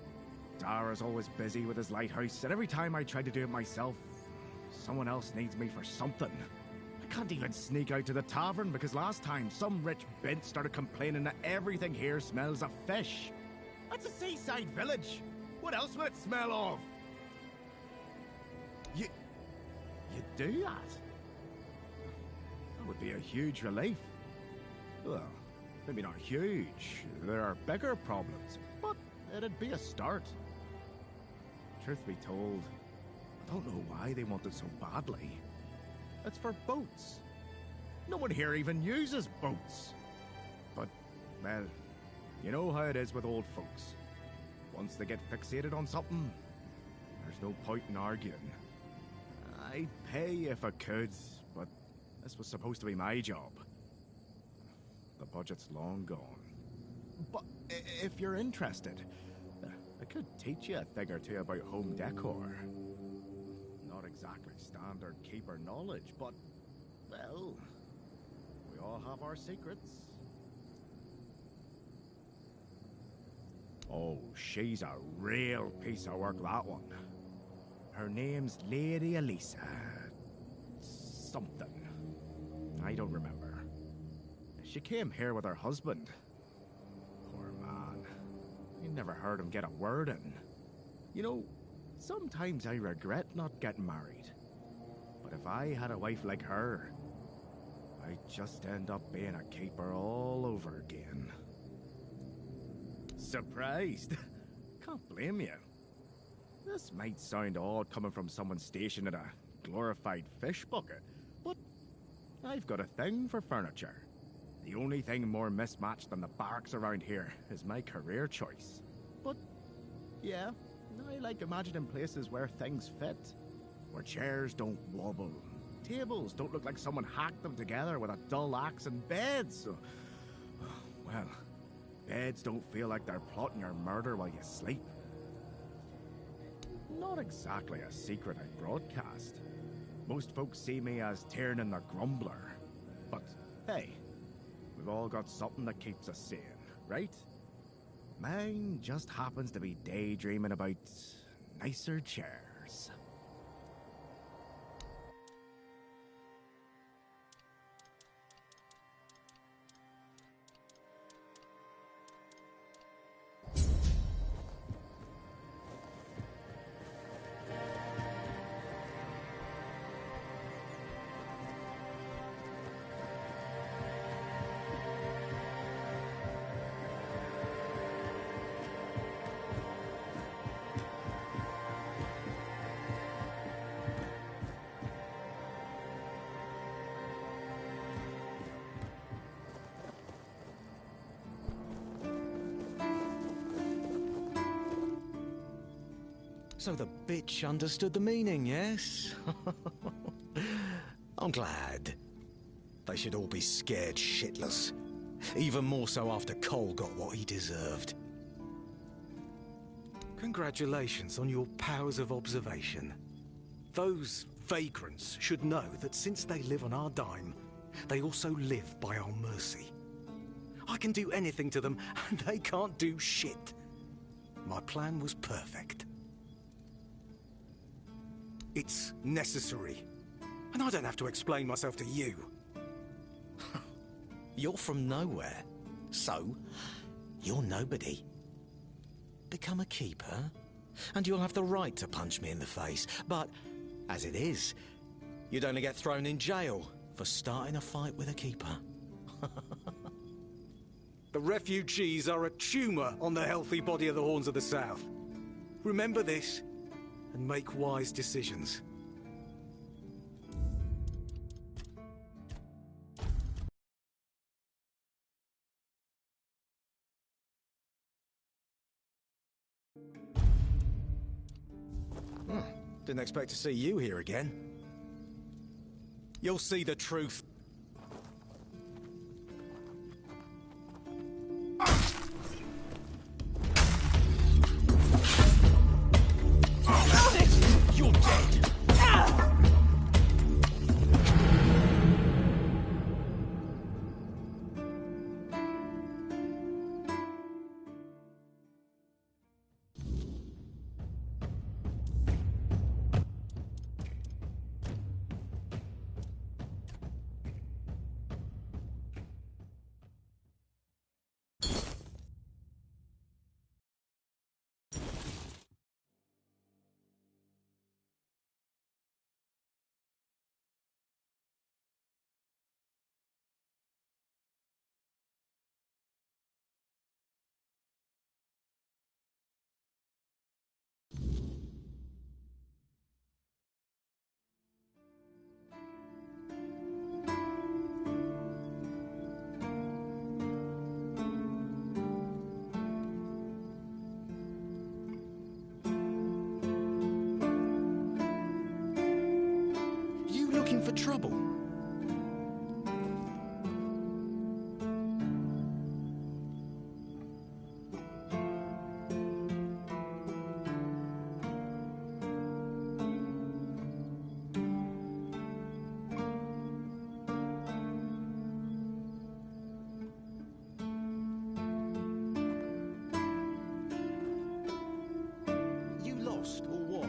Dara's always busy with his lighthouse, and every time I try to do it myself, someone else needs me for something. I can't even sneak out to the tavern because last time some rich bint started complaining that everything here smells of fish. That's a seaside village. What else would it smell of? You do that? That would be a huge relief. Well, maybe not huge. There are bigger problems, but it'd be a start. Truth be told, I don't know why they want it so badly. It's for boats. No one here even uses boats. But, well, you know how it is with old folks. Once they get fixated on something, there's no point in arguing. I'd pay if I could, but this was supposed to be my job. The budget's long gone. But if you're interested, I could teach you a thing or two about home decor. Not exactly standard keeper knowledge, but, well, we all have our secrets. Oh, she's a real piece of work, that one. Her name's Lady Elisa. Something. I don't remember. She came here with her husband. Poor man. I never heard him get a word in. You know, sometimes I regret not getting married. But if I had a wife like her, I'd just end up being a keeper all over again. Surprised? Can't blame you. This might sound odd coming from someone stationed in a glorified fish bucket, but I've got a thing for furniture. The only thing more mismatched than the barracks around here is my career choice. But, yeah, I like imagining places where things fit. Where chairs don't wobble. Tables don't look like someone hacked them together with a dull axe, and beds. Well, beds don't feel like they're plotting your murder while you sleep. Not exactly a secret I broadcast. Most folks see me as Tiernan the Grumbler. But, hey, we've all got something that keeps us sane, right? Mine just happens to be daydreaming about nicer chairs. So the bitch understood the meaning, yes? I'm glad. They should all be scared shitless. Even more so after Cole got what he deserved. Congratulations on your powers of observation. Those vagrants should know that since they live on our dime, they also live by our mercy. I can do anything to them, and they can't do shit. My plan was perfect. It's necessary. And I don't have to explain myself to you. You're from nowhere. So, you're nobody. Become a keeper, and you'll have the right to punch me in the face. But, as it is, you'd only get thrown in jail for starting a fight with a keeper. The refugees are a tumour on the healthy body of the Horns of the South. Remember this, and make wise decisions. Didn't expect to see you here again. You'll see the truth. You're dead. For trouble. You lost or what?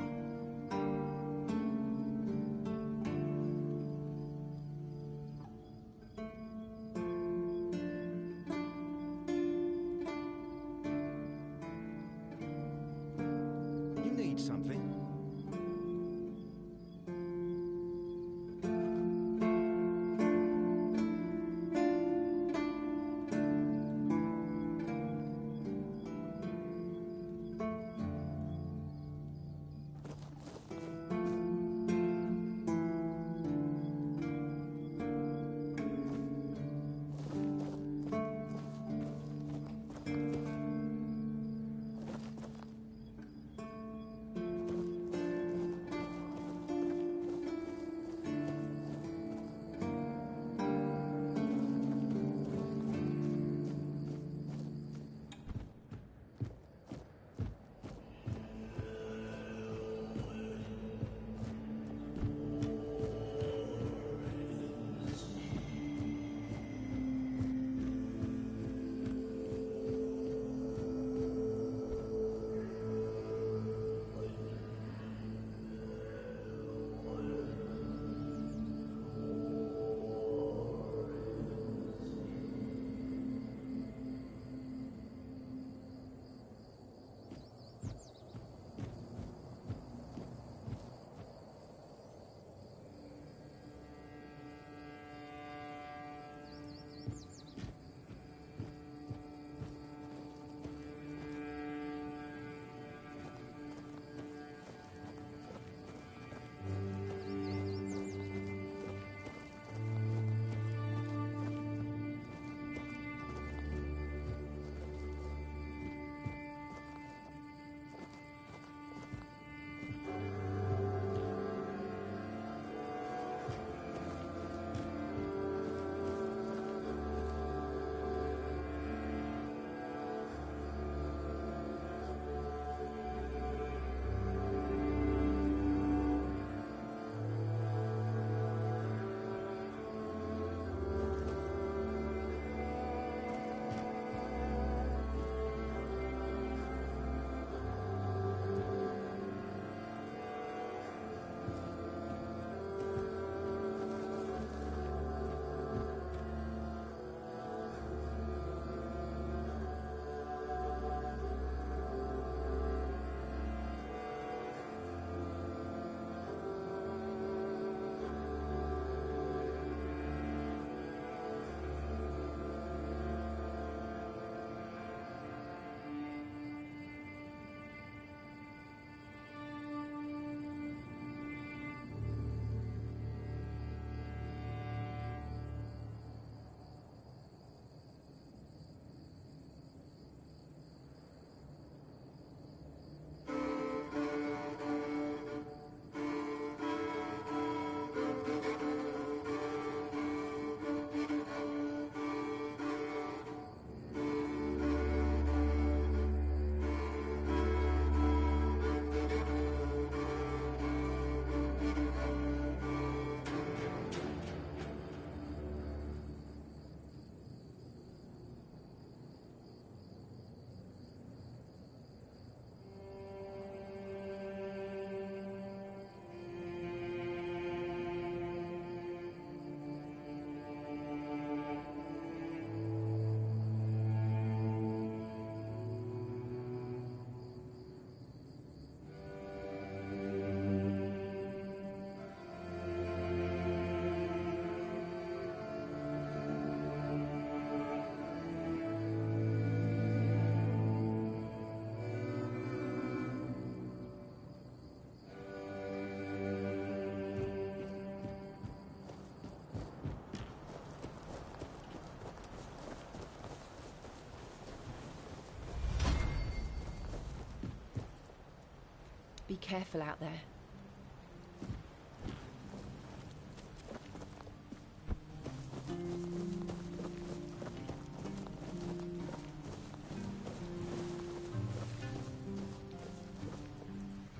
Be careful out there.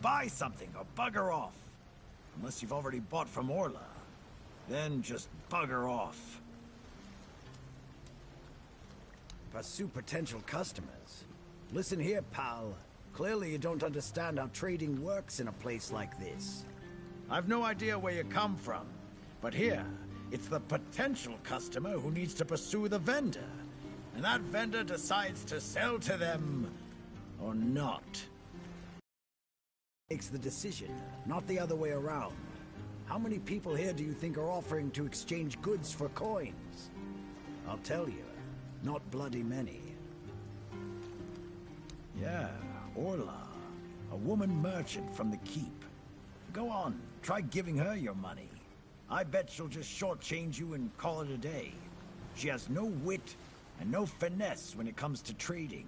Buy something or bugger off. Unless you've already bought from Orla. Then just bugger off. Pursue potential customers. Listen here, pal. Clearly you don't understand how trading works in a place like this. I've no idea where you come from, but here, it's the potential customer who needs to pursue the vendor. And that vendor decides to sell to them or not. Makes the decision, not the other way around. How many people here do you think are offering to exchange goods for coins? I'll tell you, not bloody many. Yeah, Orla, a woman merchant from the Keep. Go on, try giving her your money. I bet she'll just shortchange you and call it a day. She has no wit and no finesse when it comes to trading.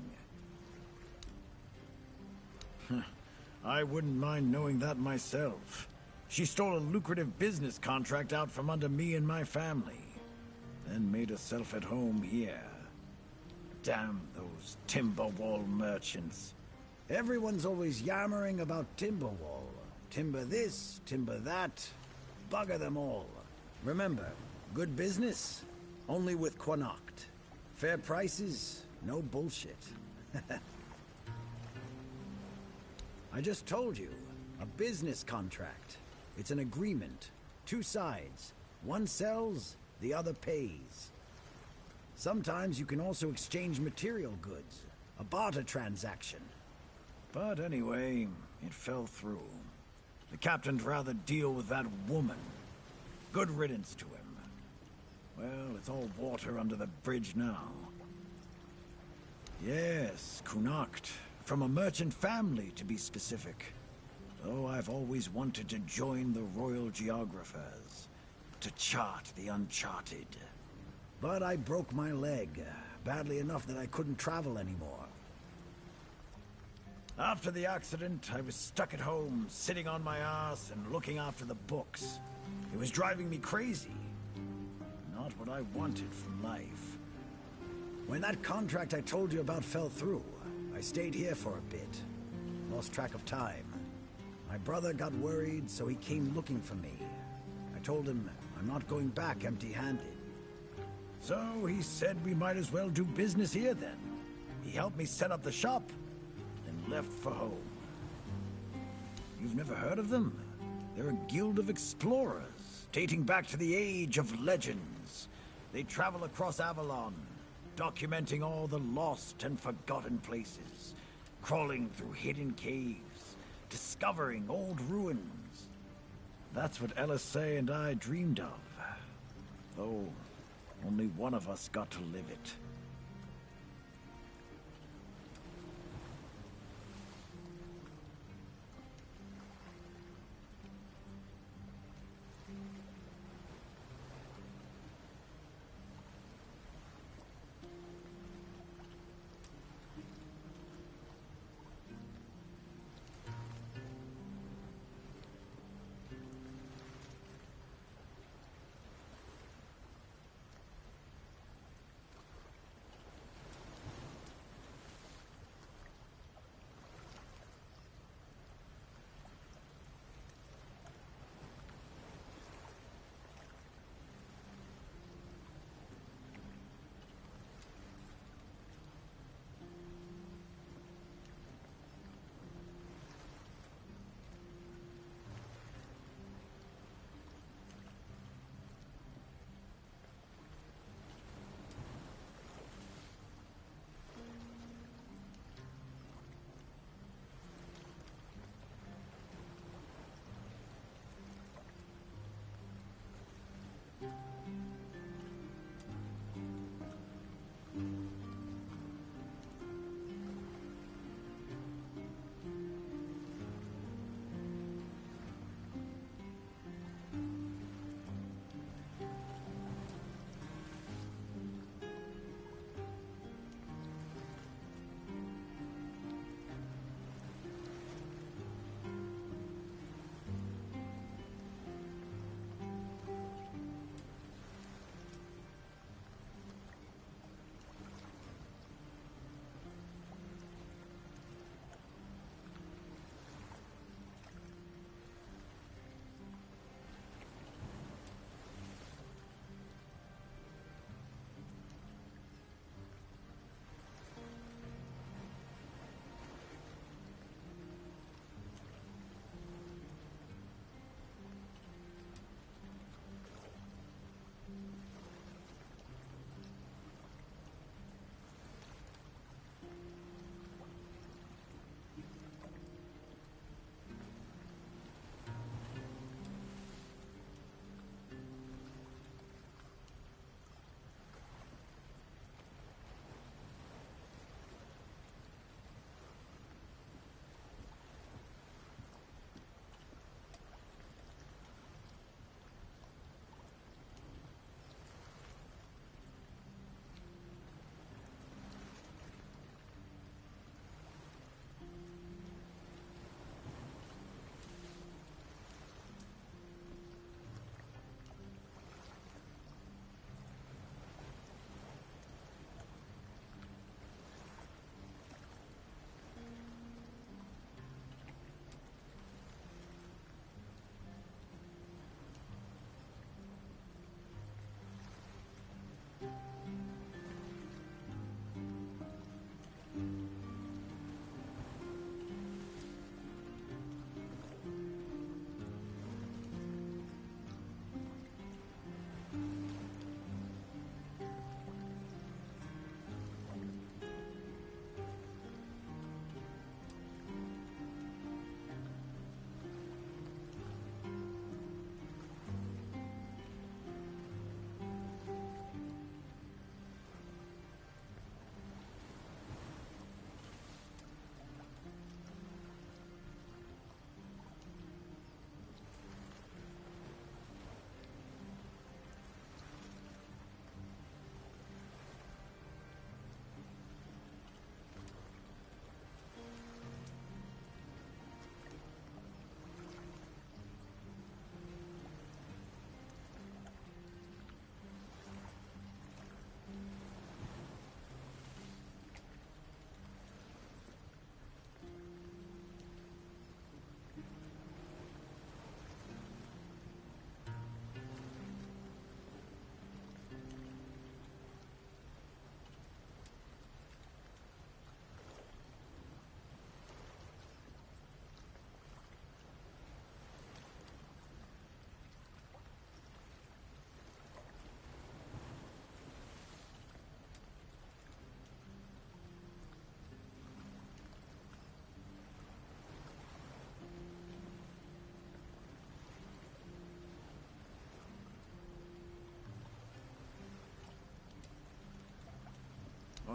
I wouldn't mind knowing that myself. She stole a lucrative business contract out from under me and my family, then made herself at home here. Damn those Timberwall merchants. Everyone's always yammering about Timberwall. Timber this, timber that. Bugger them all. Remember, good business, only with Quanacht. Fair prices, no bullshit. I just told you, a business contract. It's an agreement. Two sides. One sells, the other pays. Sometimes you can also exchange material goods. A barter transaction. But anyway, it fell through. The captain'd rather deal with that woman. Good riddance to him. Well, it's all water under the bridge now. Yes, Quanacht. From a merchant family, to be specific. Though I've always wanted to join the Royal Geographers. To chart the uncharted. But I broke my leg. Badly enough that I couldn't travel anymore. After the accident, I was stuck at home, sitting on my ass and looking after the books. It was driving me crazy. Not what I wanted from life. When that contract I told you about fell through, I stayed here for a bit. Lost track of time. My brother got worried, so he came looking for me. I told him I'm not going back empty-handed. So he said we might as well do business here then. He helped me set up the shop, then left for home. You've never heard of them? They're a guild of explorers, dating back to the age of legends. They travel across Avalon, documenting all the lost and forgotten places, crawling through hidden caves, discovering old ruins. That's what LSA and I dreamed of. Though, only one of us got to live it.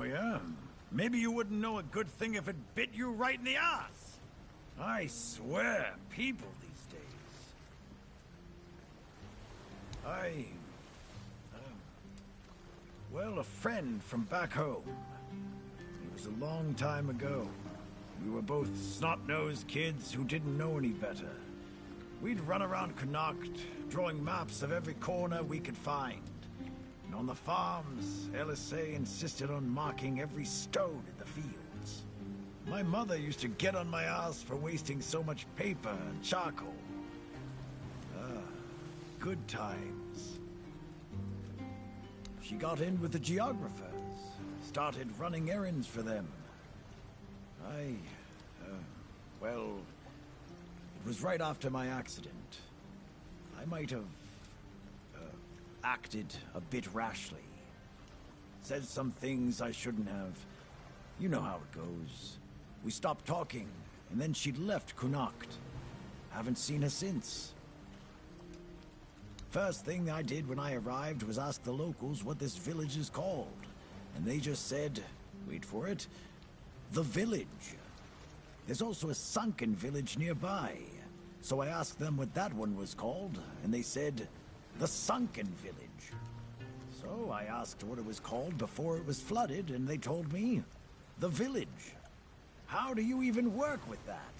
Oh, yeah? Maybe you wouldn't know a good thing if it bit you right in the ass. I swear, people these days. Well, a friend from back home. It was a long time ago. We were both snot-nosed kids who didn't know any better. We'd run around Connacht, drawing maps of every corner we could find. And on the farms, LSA insisted on marking every stone in the fields. My mother used to get on my ass for wasting so much paper and charcoal. Good times. She got in with the geographers, started running errands for them. Well, it was right after my accident. I might have acted a bit rashly. Said some things I shouldn't have. You know how it goes. We stopped talking, and then she'd left Connacht. Haven't seen her since. First thing I did when I arrived was ask the locals what this village is called. And they just said, wait for it, the village. There's also a sunken village nearby. So I asked them what that one was called, and they said, the Sunken Village. So I asked what it was called before it was flooded, and they told me, the village. How do you even work with that?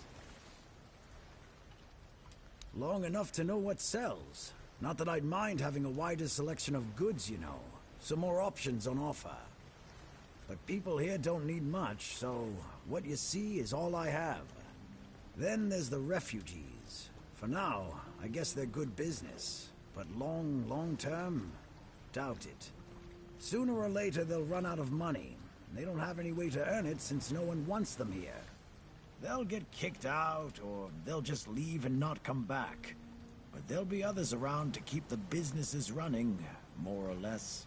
Long enough to know what sells. Not that I'd mind having a wider selection of goods, you know. Some more options on offer. But people here don't need much, so what you see is all I have. Then there's the refugees. For now, I guess they're good business. But long term, doubt it. Sooner or later they'll run out of money. They don't have any way to earn it since no one wants them here. They'll get kicked out, or they'll just leave and not come back. But there'll be others around to keep the businesses running, more or less.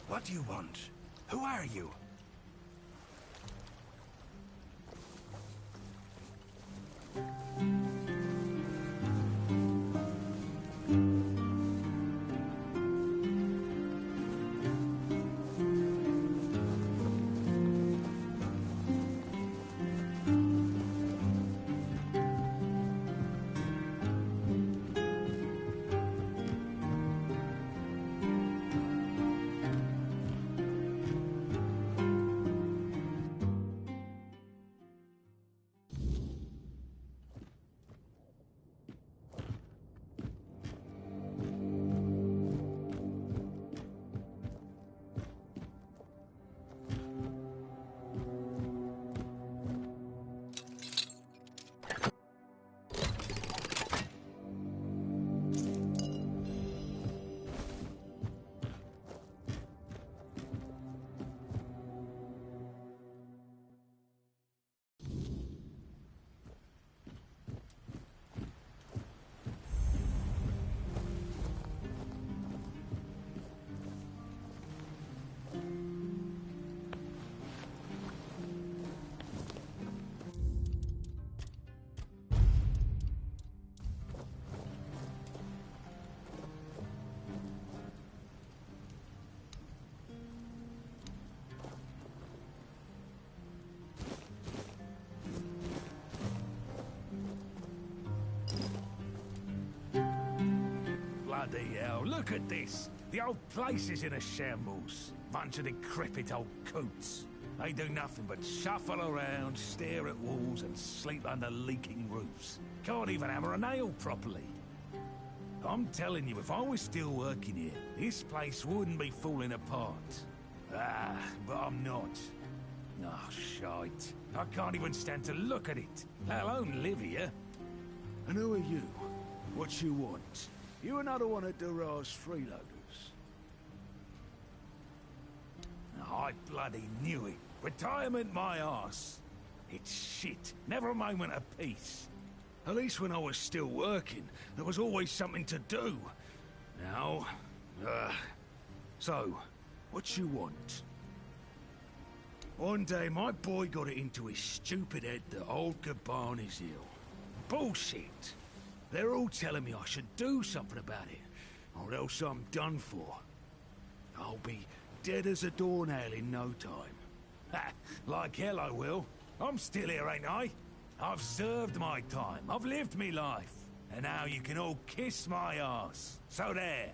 What do you want? Who are you? Bloody hell, look at this. The old place is in a shambles. Bunch of decrepit old coots. They do nothing but shuffle around, stare at walls, and sleep under leaking roofs. Can't even hammer a nail properly. I'm telling you, if I was still working here, this place wouldn't be falling apart. Ah, but I'm not. Oh, shite. I can't even stand to look at it, let alone live here. And who are you? What you want? You another one of Durar's freeloaders? I bloody knew it. Retirement my arse. It's shit. Never a moment of peace. At least when I was still working, there was always something to do. Now, so, what you want? One day, my boy got it into his stupid head that old Gaban is ill. Bullshit! They're all telling me I should do something about it, or else I'm done for. I'll be dead as a doornail in no time. Ha! Like hell I will. I'm still here, ain't I? I've served my time. I've lived me life. And now you can all kiss my ass. So there.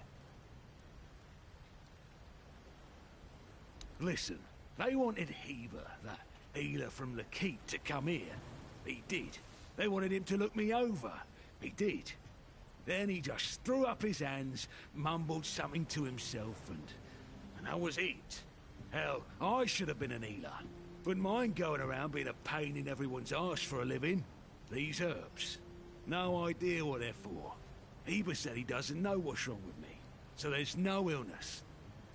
Listen, they wanted Heber, that healer from the keep, to come here. He did. They wanted him to look me over. He did. Then he just threw up his hands, mumbled something to himself, and that was it. Hell, I should have been an healer. Wouldn't mind going around being a pain in everyone's arse for a living. These herbs. No idea what they're for. Heber said he doesn't know what's wrong with me. So there's no illness.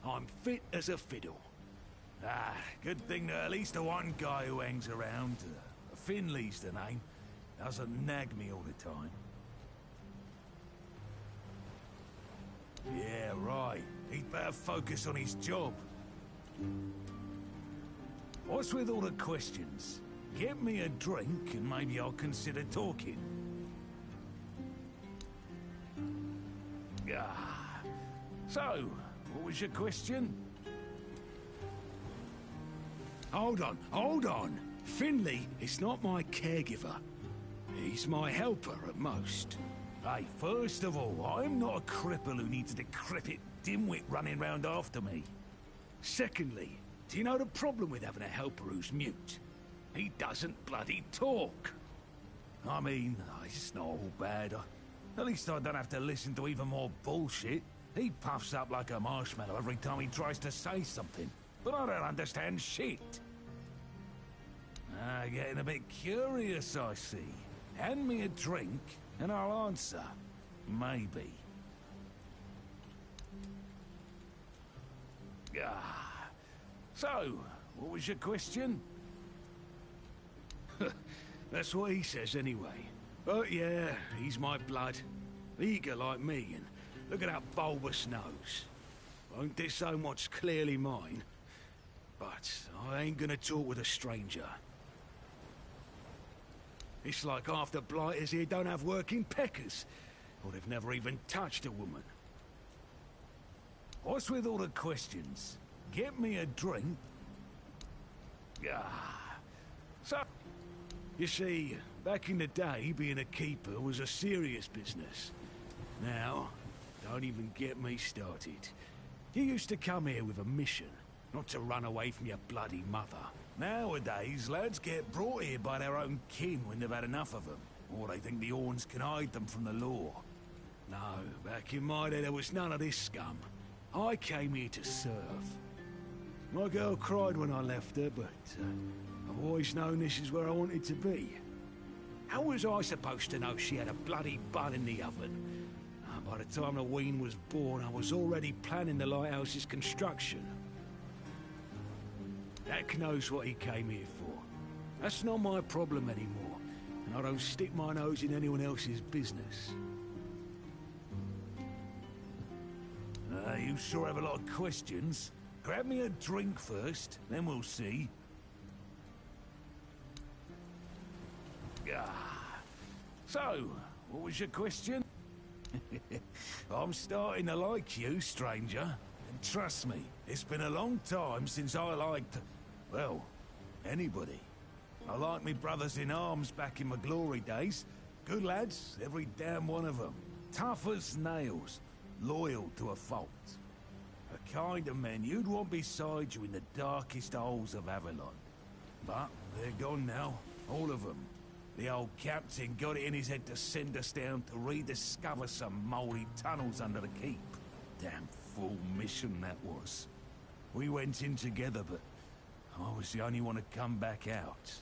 I'm fit as a fiddle. Ah, good thing that at least the one guy who hangs around, Finley's the name, doesn't nag me all the time. Yeah, right. He'd better focus on his job. What's with all the questions? Get me a drink and maybe I'll consider talking. Ah. So, what was your question? Hold on. Finley is not my caregiver. He's my helper at most. Hey, first of all, I'm not a cripple who needs a decrepit dimwit running round after me. Secondly, do you know the problem with having a helper who's mute? He doesn't bloody talk. I mean, it's not all bad. At least I don't have to listen to even more bullshit. He puffs up like a marshmallow every time he tries to say something. But I don't understand shit. Getting a bit curious, I see. Hand me a drink, and I'll answer. Maybe. So, what was your question? That's what he says anyway. But yeah, he's my blood. Eager like me, and look at that bulbous nose. Won't disown what's clearly mine. But I ain't gonna talk with a stranger. It's like half the blighters here don't have working peckers, or they've never even touched a woman. What's with all the questions? Get me a drink? So, you see, back in the day, being a keeper was a serious business. Now, don't even get me started. You used to come here with a mission, not to run away from your bloody mother. Nowadays, lads get brought here by their own kin when they've had enough of them, or they think the Orns can hide them from the law. No, back in my day there was none of this scum. I came here to serve. My girl cried when I left her, but I've always known this is where I wanted to be. How was I supposed to know she had a bloody bun in the oven? By the time the wean was born, I was already planning the lighthouse's construction. Jack knows what he came here for. That's not my problem anymore, and I don't stick my nose in anyone else's business. You sure have a lot of questions. Grab me a drink first, then we'll see. So, what was your question? I'm starting to like you, stranger. And trust me, it's been a long time since I liked, well, anybody. I liked me brothers in arms back in my glory days. Good lads, every damn one of them. Tough as nails. loyal to a fault. A kind of men you'd want beside you in the darkest holes of Avalon. But they're gone now, all of them. The old captain got it in his head to send us down to rediscover some mouldy tunnels under the keep. Damn fool mission that was. We went in together, but I was the only one to come back out.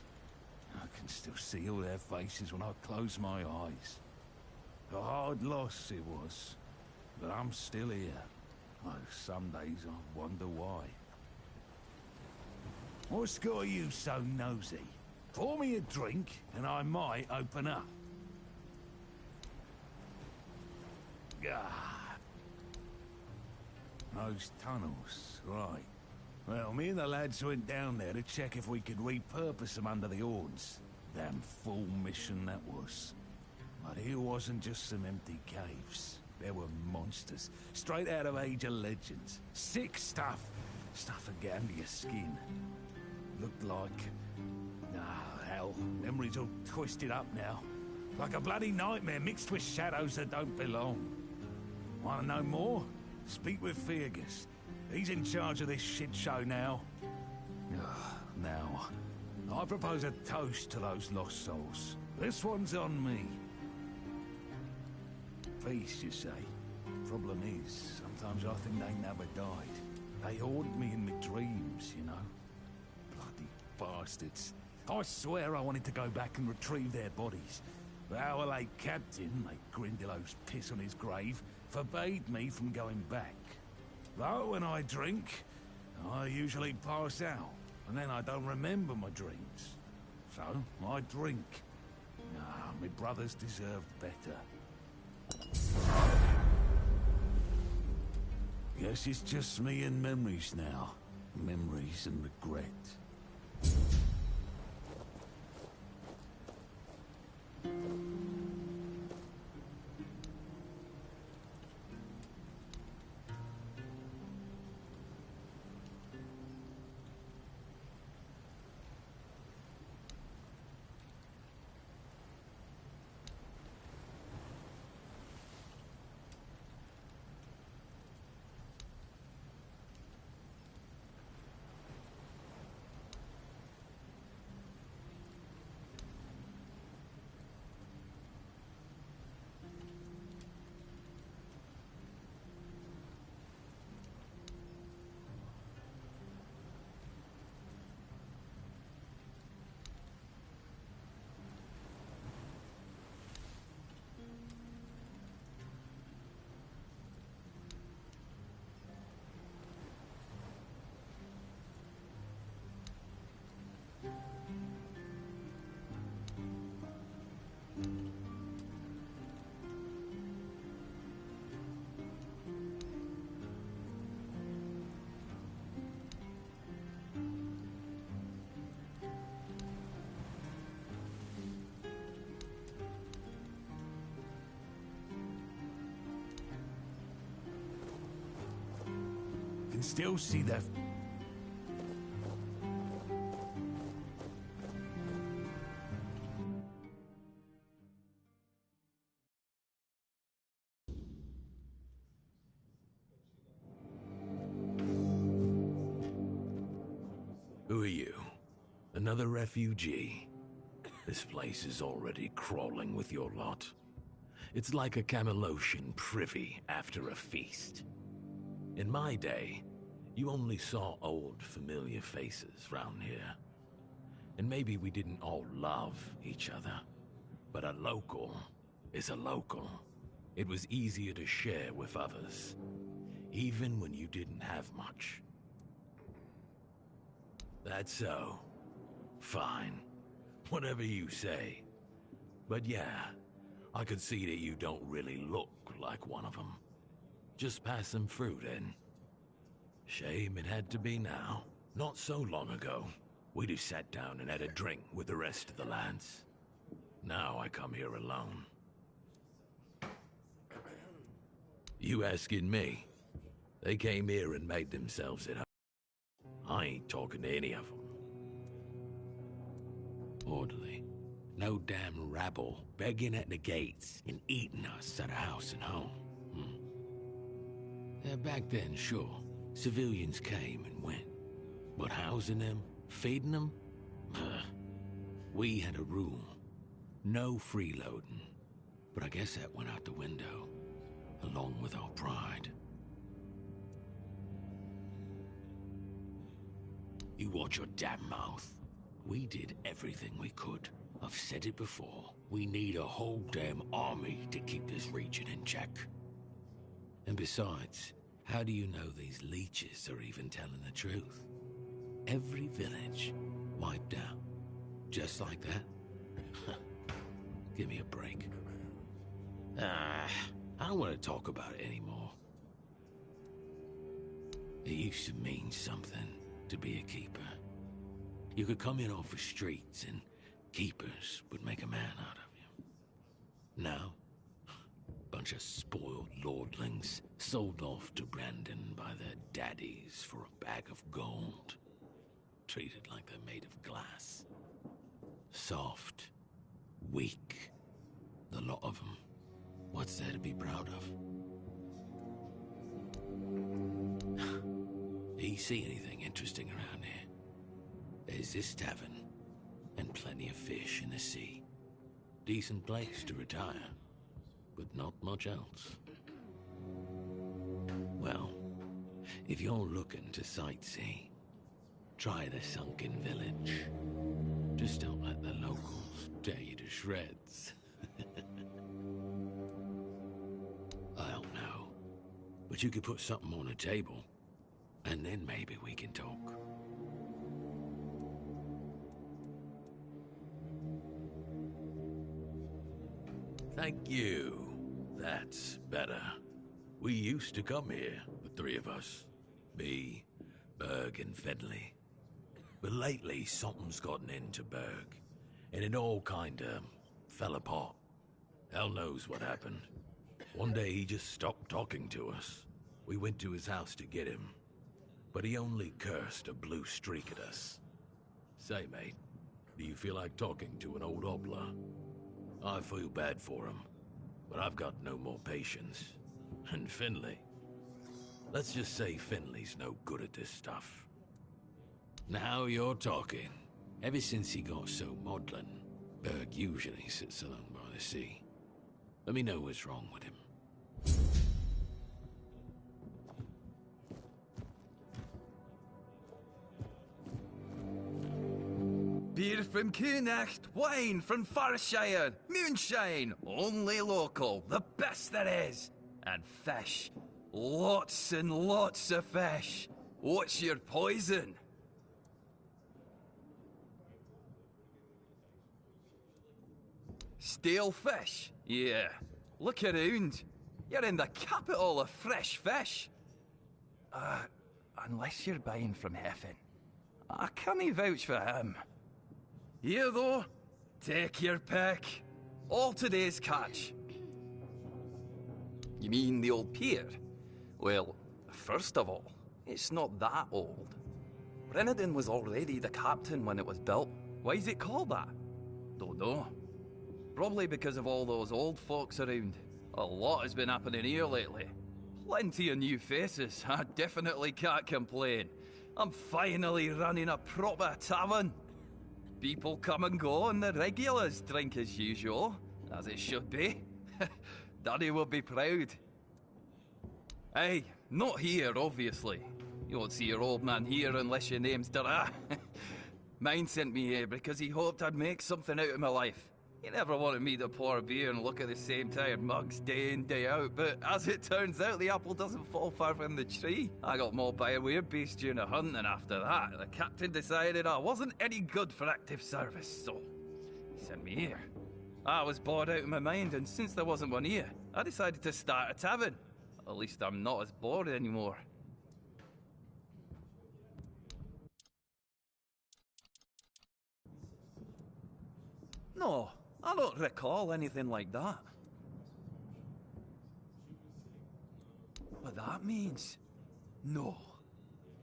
I can still see all their faces when I close my eyes. A hard loss it was, but I'm still here. Oh, some days I wonder why. What's got you so nosy? Pour me a drink, and I might open up. Ah. Those tunnels, right. Well, me and the lads went down there to check if we could repurpose them under the horns. Damn fool mission that was. But here wasn't just some empty caves. There were monsters, straight out of Age of Legends. Sick stuff. Stuff that get under your skin. Looked like... ah, hell. Memories all twisted up now. Like a bloody nightmare mixed with shadows that don't belong. Want to know more? Speak with Fergus. He's in charge of this shit show now. Now, I propose a toast to those lost souls. This one's on me. Peace, you say? Problem is, sometimes I think they never died. They haunt me in my dreams, you know? Bloody bastards. I swear I wanted to go back and retrieve their bodies. But our late captain, like Grindelows piss on his grave, forbade me from going back. But when I drink, I usually pass out, and then I don't remember my dreams. So, I drink. Ah, my brothers deserved better. Guess it's just me and memories now. Memories and regret. Can still see that. Who are you? Another refugee? This place is already crawling with your lot. It's like a Camelosian privy after a feast. In my day, you only saw old, familiar faces round here. And maybe we didn't all love each other. But a local is a local. It was easier to share with others, even when you didn't have much. That's so. Fine. Whatever you say. But yeah, I could see that you don't really look like one of them. Just pass them through, then. Shame it had to be now. Not so long ago, we'd have sat down and had a drink with the rest of the lads. Now I come here alone. You asking me? They came here and made themselves at home. I ain't talking to any of them. Orderly. No damn rabble begging at the gates and eating us at a house and home. Back then, sure, civilians came and went. But housing them, feeding them? We had a rule. No freeloading. But I guess that went out the window, along with our pride. You watch your damn mouth. We did everything we could. I've said it before. We need a whole damn army to keep this region in check. And besides, how do you know these leeches are even telling the truth? Every village wiped out. Just like that? Give me a break. I don't want to talk about it anymore. It used to mean something to be a keeper. You could come in off the streets and keepers would make a man out of you. Now, bunch of spoiled lordlings sold off to Brandon by their daddies for a bag of gold. Treated like they're made of glass. Soft. Weak. The lot of them. What's there to be proud of? You see anything interesting around here? There's this tavern, and plenty of fish in the sea. Decent place to retire, but not much else. Well, if you're looking to sightsee, try the sunken village. Just don't let the locals tear you to shreds. I don't know, but you could put something on the table, and then maybe we can talk. Thank you. That's better. We used to come here, the three of us. Me, Berg, and Fedley. But lately, something's gotten into Berg, and it all kinda fell apart. Hell knows what happened. One day he just stopped talking to us. We went to his house to get him, but he only cursed a blue streak at us. Say, mate, do you feel like talking to an old obla? I feel bad for him, but I've got no more patience. And Finley. Let's just say Finley's no good at this stuff. Now you're talking. Ever since he got so maudlin, Berg usually sits alone by the sea. Let me know what's wrong with him. Beer from Kunacht, wine from Farshire, moonshine, only local, the best there is. And fish, lots and lots of fish. What's your poison? Stale fish? Yeah. Look around. You're in the capital of fresh fish. Unless you're buying from Heffen. I can't vouch for him. Here, though, take your pick. All today's catch. You mean the old pier? Well, first of all, it's not that old. Brennan was already the captain when it was built. Why is it called that? Don't know. Probably because of all those old folks around. A lot has been happening here lately. Plenty of new faces. I definitely can't complain. I'm finally running a proper tavern. People come and go, and the regulars drink as usual, as it should be. Daddy will be proud. Hey, not here, obviously. You won't see your old man here unless your name's Dara. Mine sent me here because he hoped I'd make something out of my life. He never wanted me to pour a beer and look at the same tired mugs day in, day out, but as it turns out, the apple doesn't fall far from the tree. I got mauled by a weird beast during a hunt, and after that, the captain decided I wasn't any good for active service, so he sent me here. I was bored out of my mind, and since there wasn't one here, I decided to start a tavern. At least I'm not as bored anymore. No, I don't recall anything like that. But that means... no.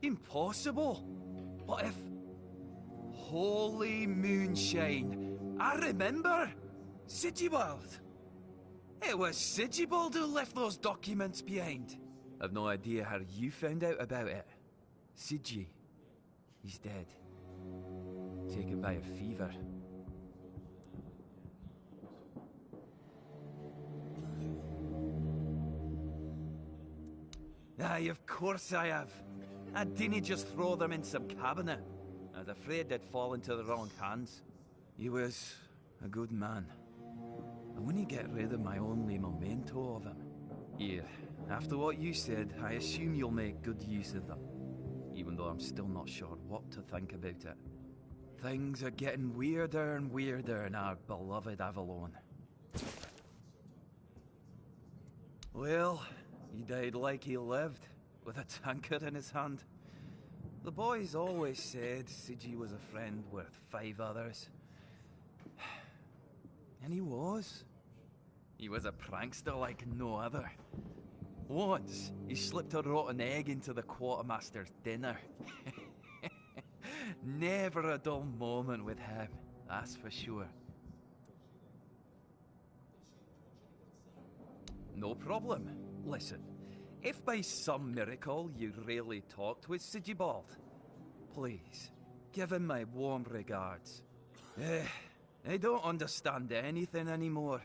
Impossible. What if... Holy moonshine. I remember. Sigibald. It was Sigibald who left those documents behind. I've no idea how you found out about it. Siji, he's dead. Taken by a fever. Aye, of course I have. I didn't just throw them in some cabinet. I was afraid they'd fall into the wrong hands. He was a good man. I wouldn't get rid of my only memento of him. Here, after what you said, I assume you'll make good use of them. Even though I'm still not sure what to think about it. Things are getting weirder and weirder in our beloved Avalon. Well, he died like he lived, with a tankard in his hand. The boys always said Siji was a friend worth 5 others. And he was. He was a prankster like no other. Once, he slipped a rotten egg into the quartermaster's dinner. Never a dull moment with him, that's for sure. No problem. Listen, if by some miracle you really talked with Sigibald, please, give him my warm regards. I don't understand anything anymore.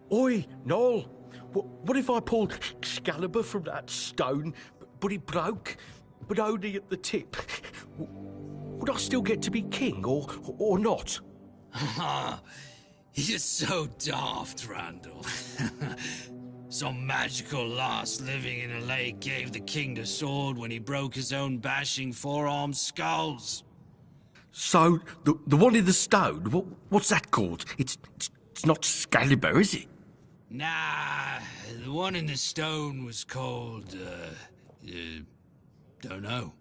Oi, Noel! What if I pulled Excalibur from that stone, but it broke, but only at the tip. Would I still get to be king, or not? You're so daft, Randall. Some magical lass living in a lake gave the king the sword when he broke his own bashing four-armed skulls. So, the one in the stone, what's that called? It's not Excalibur, is it? Nah, the one in the stone was called, don't know.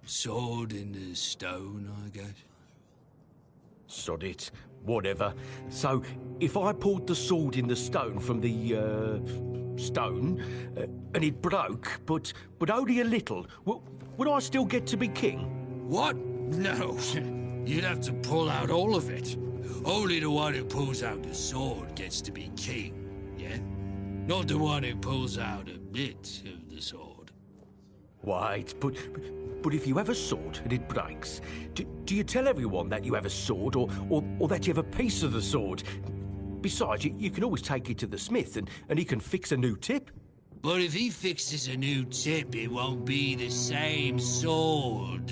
Sword in the stone, I guess. Sod it. Whatever. So, if I pulled the sword in the stone from the, stone, and it broke, but only a little, would I still get to be king? What? No. You'd have to pull out all of it. Only the one who pulls out the sword gets to be king, yeah? Not the one who pulls out a bit of the sword. Wait, but if you have a sword and it breaks, do you tell everyone that you have a sword or that you have a piece of the sword? Besides, you can always take it to the smith and he can fix a new tip. But if he fixes a new tip, it won't be the same sword.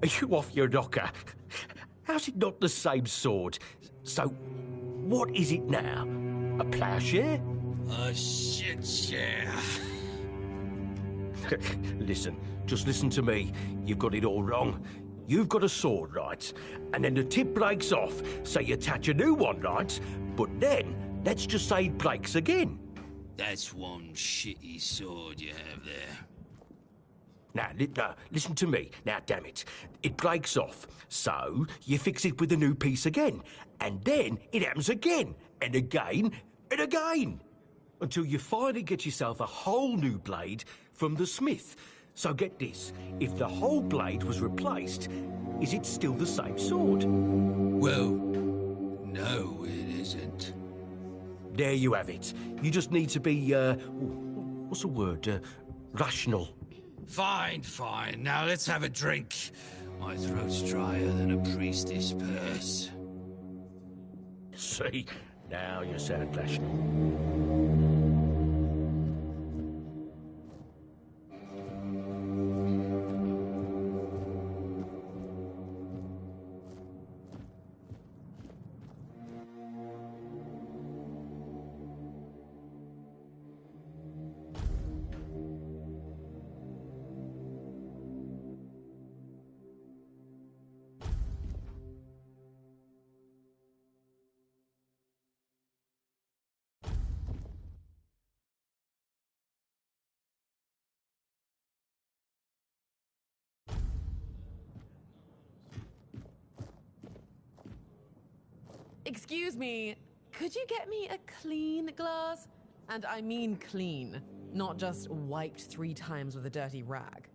Are you off your knocker? How's it not the same sword? So, what is it now? A plowshare? A shit share. Listen, just listen to me. You've got it all wrong. You've got a sword, right? And then the tip breaks off, so you attach a new one, right? But then, let's just say it breaks again. That's one shitty sword you have there. Now, listen to me. Now, damn it. It breaks off, so you fix it with a new piece again. And then it happens again, and again, and again. Until you finally get yourself a whole new blade from the smith. So get this, if the whole blade was replaced, is it still the same sword? Well, no, it isn't. There you have it. You just need to be, what's the word? Rational. Fine. Now let's have a drink. My throat's drier than a priestess purse. See, now you sound rational. Excuse me, could you get me a clean glass? And I mean clean, not just wiped 3 times with a dirty rag.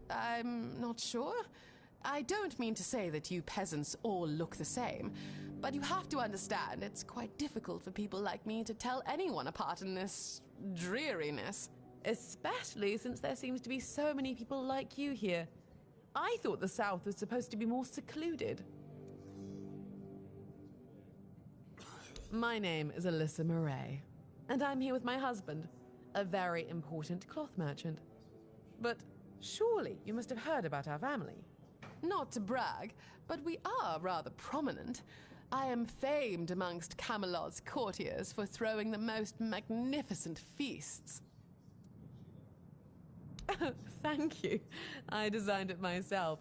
I'm not sure. I don't mean to say that you peasants all look the same, but you have to understand it's quite difficult for people like me to tell anyone apart in this dreariness. Especially since there seems to be so many people like you here. I thought the South was supposed to be more secluded. My name is Alyssa Murray, and I'm here with my husband, a very important cloth merchant. But surely you must have heard about our family. Not to brag, but we are rather prominent. I am famed amongst Camelot's courtiers for throwing the most magnificent feasts. Thank you. I designed it myself.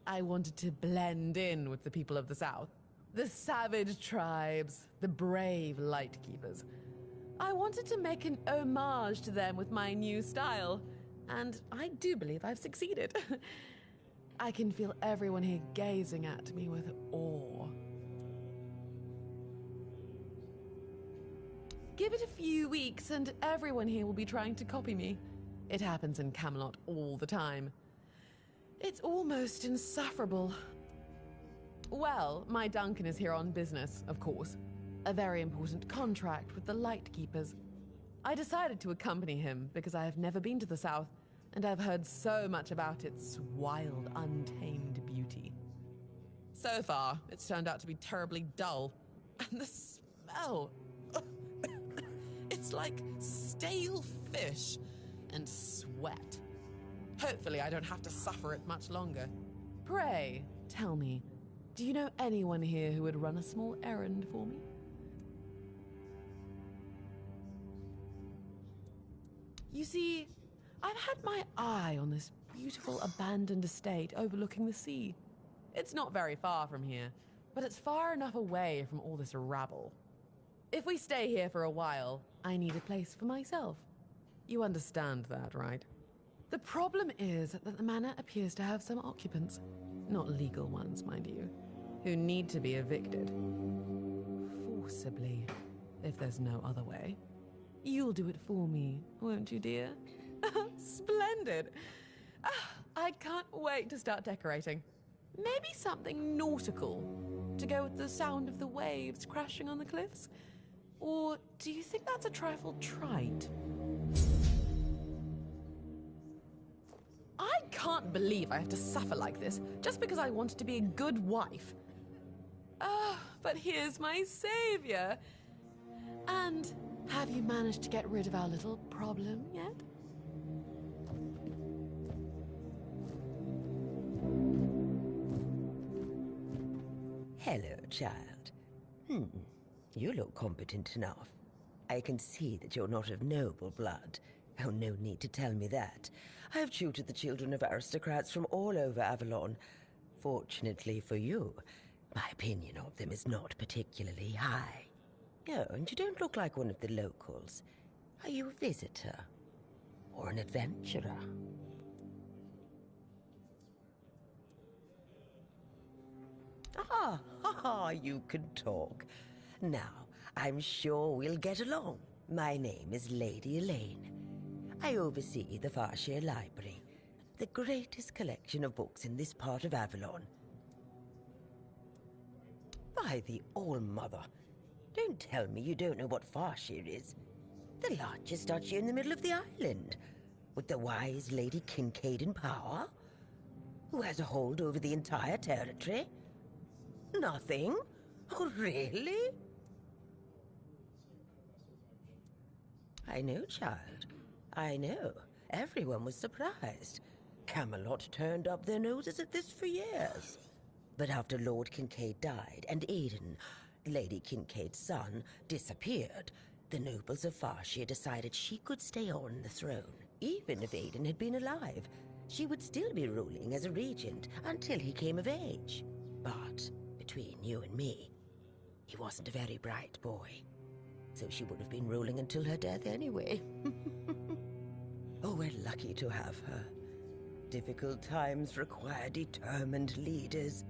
I wanted to blend in with the people of the South. The savage tribes, the brave lightkeepers. I wanted to make an homage to them with my new style, and I do believe I've succeeded. I can feel everyone here gazing at me with awe. Give it a few weeks and everyone here will be trying to copy me. It happens in Camelot all the time. It's almost insufferable. Well, my Duncan is here on business, of course. A very important contract with the Lightkeepers. I decided to accompany him because I have never been to the South, and I've heard so much about its wild, untamed beauty. So far, it's turned out to be terribly dull. And the smell... tastes like stale fish and sweat. Hopefully I don't have to suffer it much longer. Pray, tell me, do you know anyone here who would run a small errand for me? You see, I've had my eye on this beautiful abandoned estate overlooking the sea. It's not very far from here, but it's far enough away from all this rabble. If we stay here for a while, I need a place for myself. You understand that, right? The problem is that the manor appears to have some occupants, not legal ones, mind you, who need to be evicted. Forcibly, if there's no other way. You'll do it for me, won't you, dear? Splendid! I can't wait to start decorating. Maybe something nautical, to go with the sound of the waves crashing on the cliffs? Or do you think that's a trifle trite? I can't believe I have to suffer like this just because I wanted to be a good wife. But here's my savior. And have you managed to get rid of our little problem yet? Hello, child. You look competent enough. I can see that you're not of noble blood. Oh, no need to tell me that. I've tutored the children of aristocrats from all over Avalon. Fortunately for you, my opinion of them is not particularly high. Oh, and you don't look like one of the locals. Are you a visitor? Or an adventurer? You can talk. Now, I'm sure we'll get along. My name is Lady Elaine. I oversee the Farshire Library, the greatest collection of books in this part of Avalon. By the All-Mother, don't tell me you don't know what Farshire is. The largest duchy in the middle of the island, with the wise Lady Kincaid in power, who has a hold over the entire territory. Nothing? Oh, really? I know, child. I know. Everyone was surprised. Camelot turned up their noses at this for years. But after Lord Kincaid died and Aidan, Lady Kincaid's son, disappeared, the nobles of Farshire decided she could stay on the throne. Even if Aidan had been alive, she would still be ruling as a regent until he came of age. But between you and me, he wasn't a very bright boy. So she would have been ruling until her death anyway. Oh, we're lucky to have her. Difficult times require determined leaders.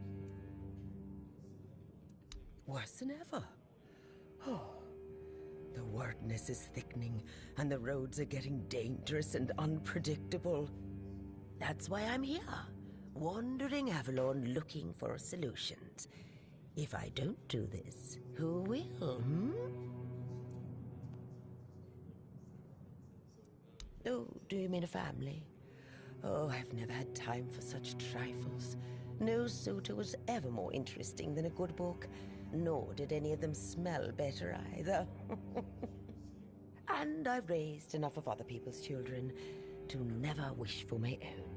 Worse than ever. Oh, the wordness is thickening, and the roads are getting dangerous and unpredictable. That's why I'm here, wandering Avalon looking for solutions. If I don't do this, who will, Oh, do you mean a family? Oh, I've never had time for such trifles. No suitor was ever more interesting than a good book, nor did any of them smell better either. And I've raised enough of other people's children to never wish for my own.